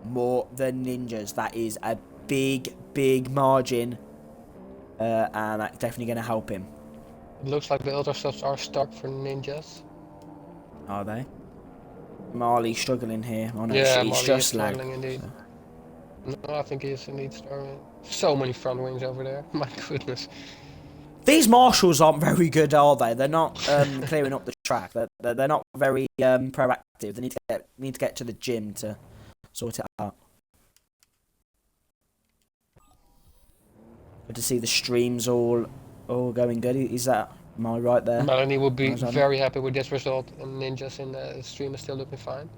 Speaker 1: more than Ninjas. That is a big margin, and that's definitely going to help him.
Speaker 2: It looks like the Ultra Subs are stuck for Ninjas.
Speaker 1: Are they? Marley struggling here. Oh no,
Speaker 2: Yeah,
Speaker 1: it's
Speaker 2: Molly is
Speaker 1: just lag.
Speaker 2: struggling indeed.
Speaker 1: So.
Speaker 2: No, I think he is indeed struggling. So many front wings over there. My goodness.
Speaker 1: These marshals aren't very good, are they? They're not clearing up the track. They're not very proactive. They need to get to the gym to sort it out. Good to see the streams all going good. Is that, am I right there?
Speaker 2: Melanie would be
Speaker 1: Amazon?
Speaker 2: very happy with this result, and Ninjas in the stream is still looking fine.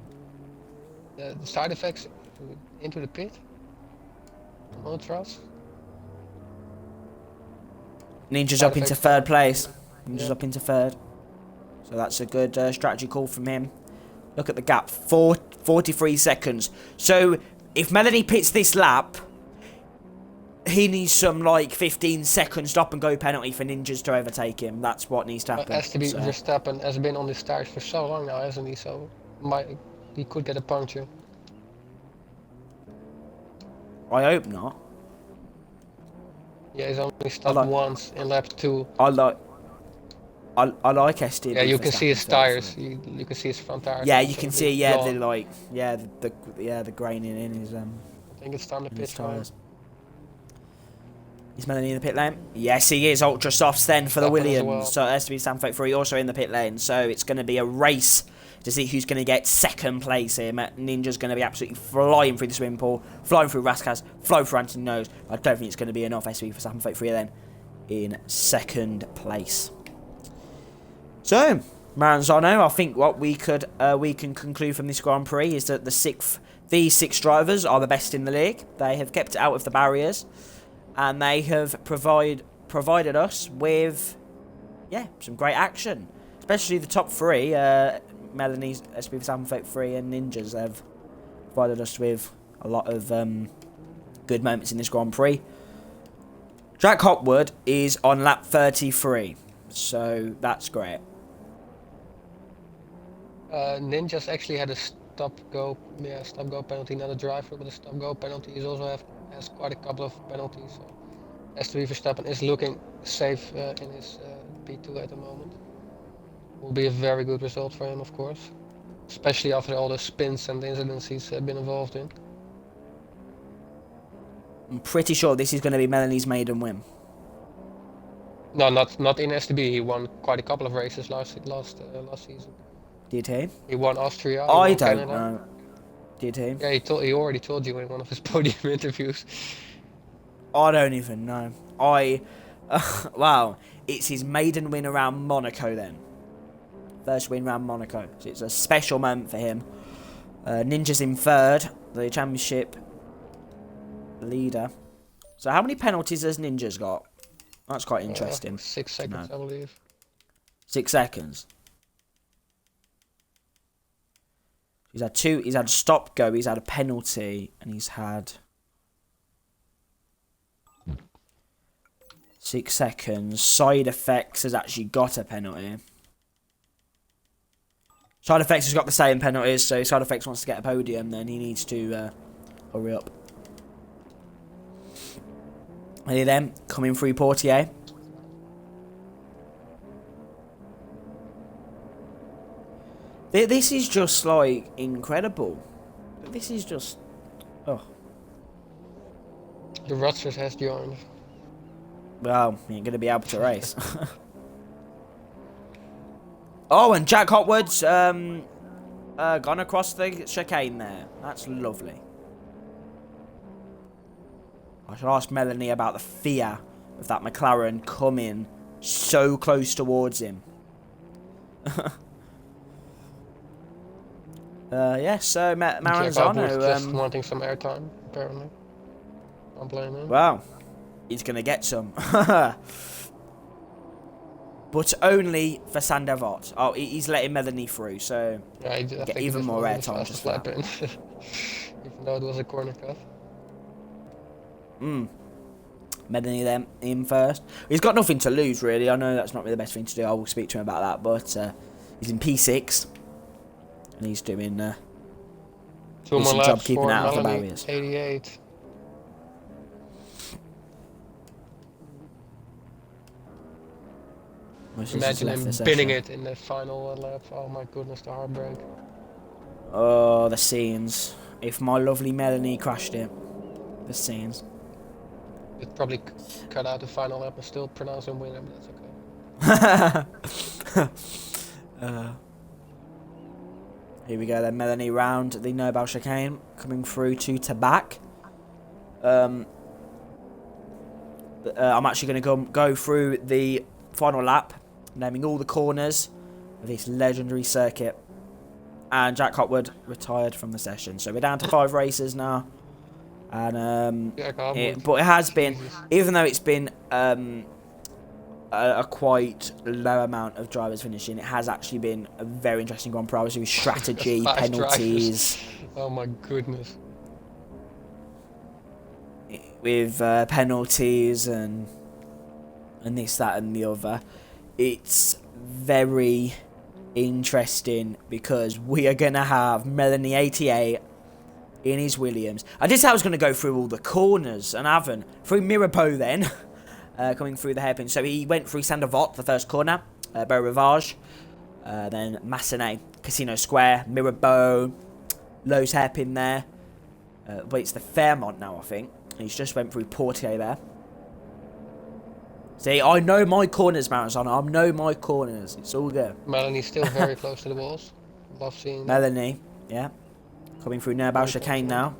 Speaker 2: The side effects into the pit. Ultras.
Speaker 1: Ninja's
Speaker 2: Side
Speaker 1: up into
Speaker 2: effects
Speaker 1: third
Speaker 2: are-
Speaker 1: place. Ninja's
Speaker 2: Yeah.
Speaker 1: up into third. So that's a good strategy call from him. Look at the gap. 43 seconds. So if Melanie pits this lap, he needs some like 15 second stop and go penalty for Ninjas to overtake him. That's what needs to happen.
Speaker 2: STB
Speaker 1: So,
Speaker 2: Verstappen has been on this tires for so long now, hasn't he? So he could get a puncture.
Speaker 1: I hope not.
Speaker 2: Yeah, he's only stopped once in lap 2.
Speaker 1: I like STB.
Speaker 2: Yeah, you can see his
Speaker 1: Verstappen,
Speaker 2: tires.
Speaker 1: so-
Speaker 2: You can see his front tires.
Speaker 1: Yeah,
Speaker 2: It's
Speaker 1: you can
Speaker 2: sort of
Speaker 1: see. Yeah, the
Speaker 2: gone.
Speaker 1: like. Yeah, the graining in his
Speaker 2: I think it's time to
Speaker 1: in
Speaker 2: pit
Speaker 1: his
Speaker 2: for him.
Speaker 1: tires. Is Melanie in the pit lane? Yes, he is. Ultra softs then for the
Speaker 2: Verstappen as
Speaker 1: Williams.
Speaker 2: well.
Speaker 1: So it has to be Sam 3 also in the pit lane. So it's going to be a race to see who's going to get second place here. Ninja's going to be absolutely flying through the swimming pool, flying through Rascas, flying through Anthony Nose. I don't think it's going to be enough SB for Sam 3 then in second place. So, Maranzano, I think what we can conclude from this Grand Prix is that these 6 drivers are the best in the league. They have kept it out of the barriers, and they have provided us with, some great action. Especially the top 3, Melanie's SB 753 and Ninjas have provided us with a lot of good moments in this Grand Prix. Jack Hopwood is on lap 33, so that's great.
Speaker 2: Ninjas actually had a stop-go penalty, not a driver, but a stop-go penalty. He also has quite a couple of penalties. So STB Verstappen is looking safe in his P2 at the moment. Will be a very good result for him, of course, especially after all the spins and incidents he's been involved in.
Speaker 1: I'm pretty sure this is going to be Melanie's maiden win.
Speaker 2: No, not in STB. He won quite a couple of races last season.
Speaker 1: Did he?
Speaker 2: He won Austria. He
Speaker 1: I
Speaker 2: won
Speaker 1: don't
Speaker 2: Canada.
Speaker 1: know. Did he?
Speaker 2: Yeah, he already told you in one of his podium interviews.
Speaker 1: I don't even know. Wow. It's his maiden win around Monaco then. First win around Monaco. So it's a special moment for him. Ninja's in third. The championship leader. So how many penalties has Ninja's got? That's quite interesting.
Speaker 2: 6 seconds, I believe.
Speaker 1: 6 seconds. He's had 2. He's had a stop go. He's had a penalty, and he's had 6 seconds. Side effects has actually got a penalty. Side effects has got the same penalties, so side effects wants to get a podium, then he needs to hurry up. Ready then, coming through Portier. This is just like incredible. This is just, oh.
Speaker 2: The Rutgers has joined.
Speaker 1: Well, you ain't gonna be able to race. Oh, and Jack Hopwood's gone across the chicane there. That's lovely. I should ask Melanie about the fear of that McLaren coming so close towards him. Yeah, so Maranzano.
Speaker 2: Just wanting some airtime, apparently. Don't blame him.
Speaker 1: Well, he's going to get some. But only for Sander Vot. Oh, he's letting Melanie through, so
Speaker 2: Yeah, I
Speaker 1: get
Speaker 2: think
Speaker 1: even
Speaker 2: he
Speaker 1: more
Speaker 2: just
Speaker 1: airtime
Speaker 2: wanted
Speaker 1: just
Speaker 2: to
Speaker 1: for
Speaker 2: slap in. Even though it was a corner cut.
Speaker 1: Melanie then in first. He's got nothing to lose, really. I know that's not really the best thing to do. I will speak to him about that, but he's in P6. And he's doing a
Speaker 2: 2 more
Speaker 1: decent
Speaker 2: laps
Speaker 1: job keeping
Speaker 2: for
Speaker 1: out of the
Speaker 2: Melanie,
Speaker 1: barriers.
Speaker 2: 88.
Speaker 1: Which is just
Speaker 2: Imagine
Speaker 1: left
Speaker 2: him
Speaker 1: the
Speaker 2: binning
Speaker 1: session.
Speaker 2: it in the final lap. Oh my goodness, the heartbreak.
Speaker 1: Oh, the scenes. If my lovely Melanie crashed it. The scenes.
Speaker 2: It probably cut out the final lap and still pronounce him winner, but that's okay.
Speaker 1: Here we go then, Melanie round the Nobel chicane, coming through to Tabak. I'm actually going to go through the final lap, naming all the corners of this legendary circuit. And Jack Hotwood retired from the session. So we're down to 5 races now. And but it has been, even though it's been a quite low amount of drivers finishing, it has actually been a very interesting Grand Prix with strategy, penalties.
Speaker 2: Oh my goodness.
Speaker 1: With penalties and this, that and the other. It's very interesting because we are going to have Melanie 88 in his Williams. I did say I was going to go through all the corners, and I haven't. Through Mirabeau then, coming through the hairpin. So he went through Saint-Avold, the first corner, Beau Rivage, then Massenet, Casino Square, Mirabeau, Lowe's hairpin there. But it's the Fairmont now, I think. And he's just went through Portier there. See, I know my corners, Marathon. I know my corners. It's all good.
Speaker 2: Melanie's still very close to the walls. Love seeing that.
Speaker 1: Melanie, yeah. Coming through Nerbau chicane now.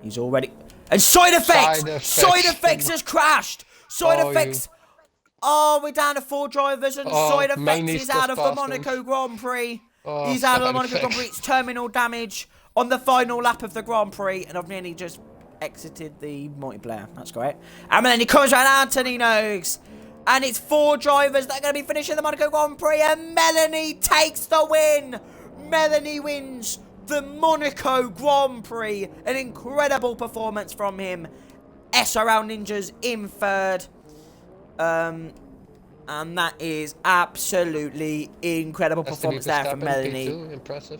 Speaker 1: He's already... And side effects! Side effects has crashed! Side effects... Oh, we're down to 4 drivers, and side effects is out of the Monaco Grand Prix. He's out of the Monaco Grand Prix. It's terminal damage on the final lap of the Grand Prix, and I've nearly just exited the multiplayer. That's great. And then he comes around Anthony Noakes. And it's 4 drivers that are going to be finishing the Monaco Grand Prix, and Melanie takes the win. Melanie wins the Monaco Grand Prix. An incredible performance from him. SRL Ninjas in 3rd. And that is absolutely incredible performance there from Melanie.
Speaker 2: P2, impressive.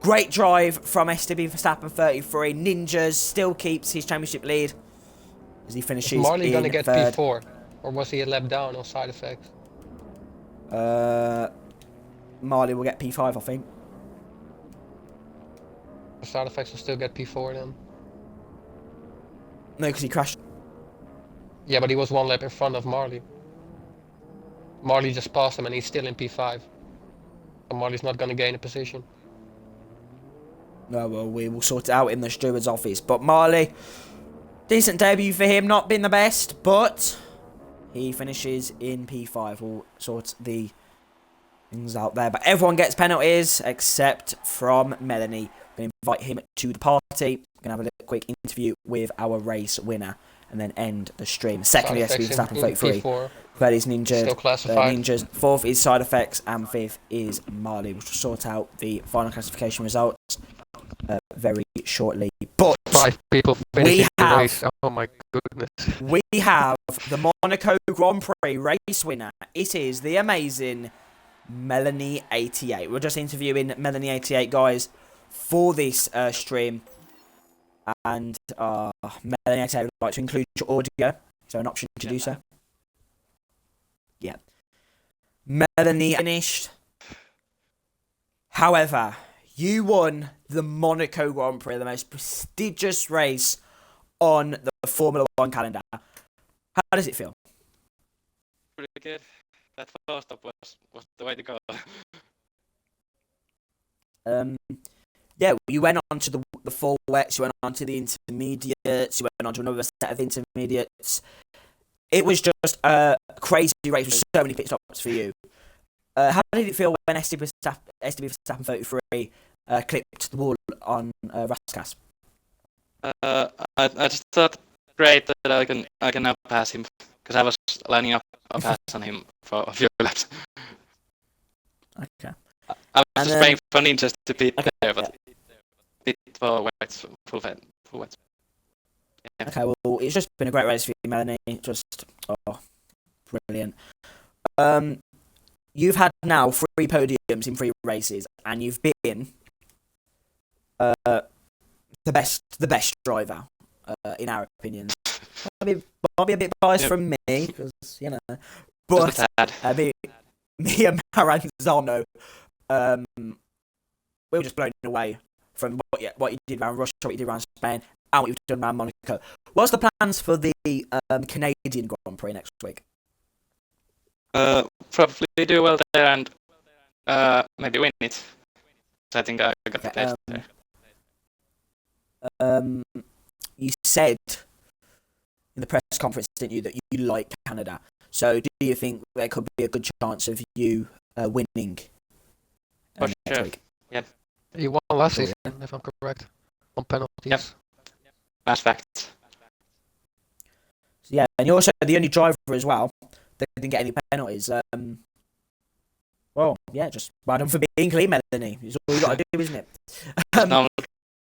Speaker 1: Great drive from STB Verstappen 33. Ninjas still keeps his championship lead as he finishes in 3rd.
Speaker 2: Is Marley going to get P4? Or was he a lap down on side effects?
Speaker 1: Marley will get P5, I think.
Speaker 2: Side effects will still get P4 then?
Speaker 1: No, because he crashed.
Speaker 2: Yeah, but he was 1 lap in front of Marley. Marley just passed him and he's still in P5. So Marley's not going to gain a position.
Speaker 1: No, well, we will sort it out in the steward's office. But Marley, decent debut for him, not been the best, but he finishes in P5. We'll sort the things out there. But everyone gets penalties except from Melanie. We're going to invite him to the party. We're going to have a little quick interview with our race winner and then end the stream. Secondly, STB Verstappen 33. Third is Ninja.
Speaker 2: Still classified.
Speaker 1: Ninjas. 4th is Side Effects. And 5th is Marley. We'll sort out the final classification results very shortly. But
Speaker 2: 5 people finishing the race. Oh my goodness.
Speaker 1: We have the Monaco Grand Prix race winner. It is the amazing Melanie 88. We're just interviewing Melanie 88, guys, for this stream. And Melanie 88 would like to include your audio. Is there an option to do so? Yeah. Melanie finished. However, you won the Monaco Grand Prix, the most prestigious race on the Formula 1 calendar. How does it feel?
Speaker 3: Pretty good. That first stop was the way to go.
Speaker 1: Yeah, you went on to the full wets, you went on to the intermediates, you went on to another set of intermediates. It was just a crazy race with so many pit stops for you. How did it feel when STB Verstappen 33 clipped the wall on Raskas?
Speaker 3: I just thought great that I can now pass him because I was lining up a pass on him for a few laps.
Speaker 1: Okay.
Speaker 3: I was just praying for Ninjas to beat there, but it for wets, full wets. Yeah.
Speaker 1: Okay, well, it's just been a great race for you, Melanie. Just, brilliant. You've had now 3 podiums in 3 races, and you've been the best driver, in our opinions. Might be a bit biased from me, because, you know. But me and Maranzano we were just blown away from what you did around Russia, what you did around Spain, and what you've done around Monaco. What's the plans for the Canadian Grand Prix next week?
Speaker 3: Probably do well there and maybe win it. So I think I got the taste there.
Speaker 1: You said in the press conference, didn't you, that you like Canada? So do you think there could be a good chance of you winning
Speaker 3: For
Speaker 1: next
Speaker 3: sure.
Speaker 1: week?
Speaker 3: Yeah.
Speaker 2: He won last season, if I'm correct, on penalties.
Speaker 3: Yep. That's fact.
Speaker 1: Yeah, and you're also the only driver as well that didn't get any penalties. Well, yeah, just well done for being clean, Melanie. It's all you got to do, isn't it?
Speaker 3: Normally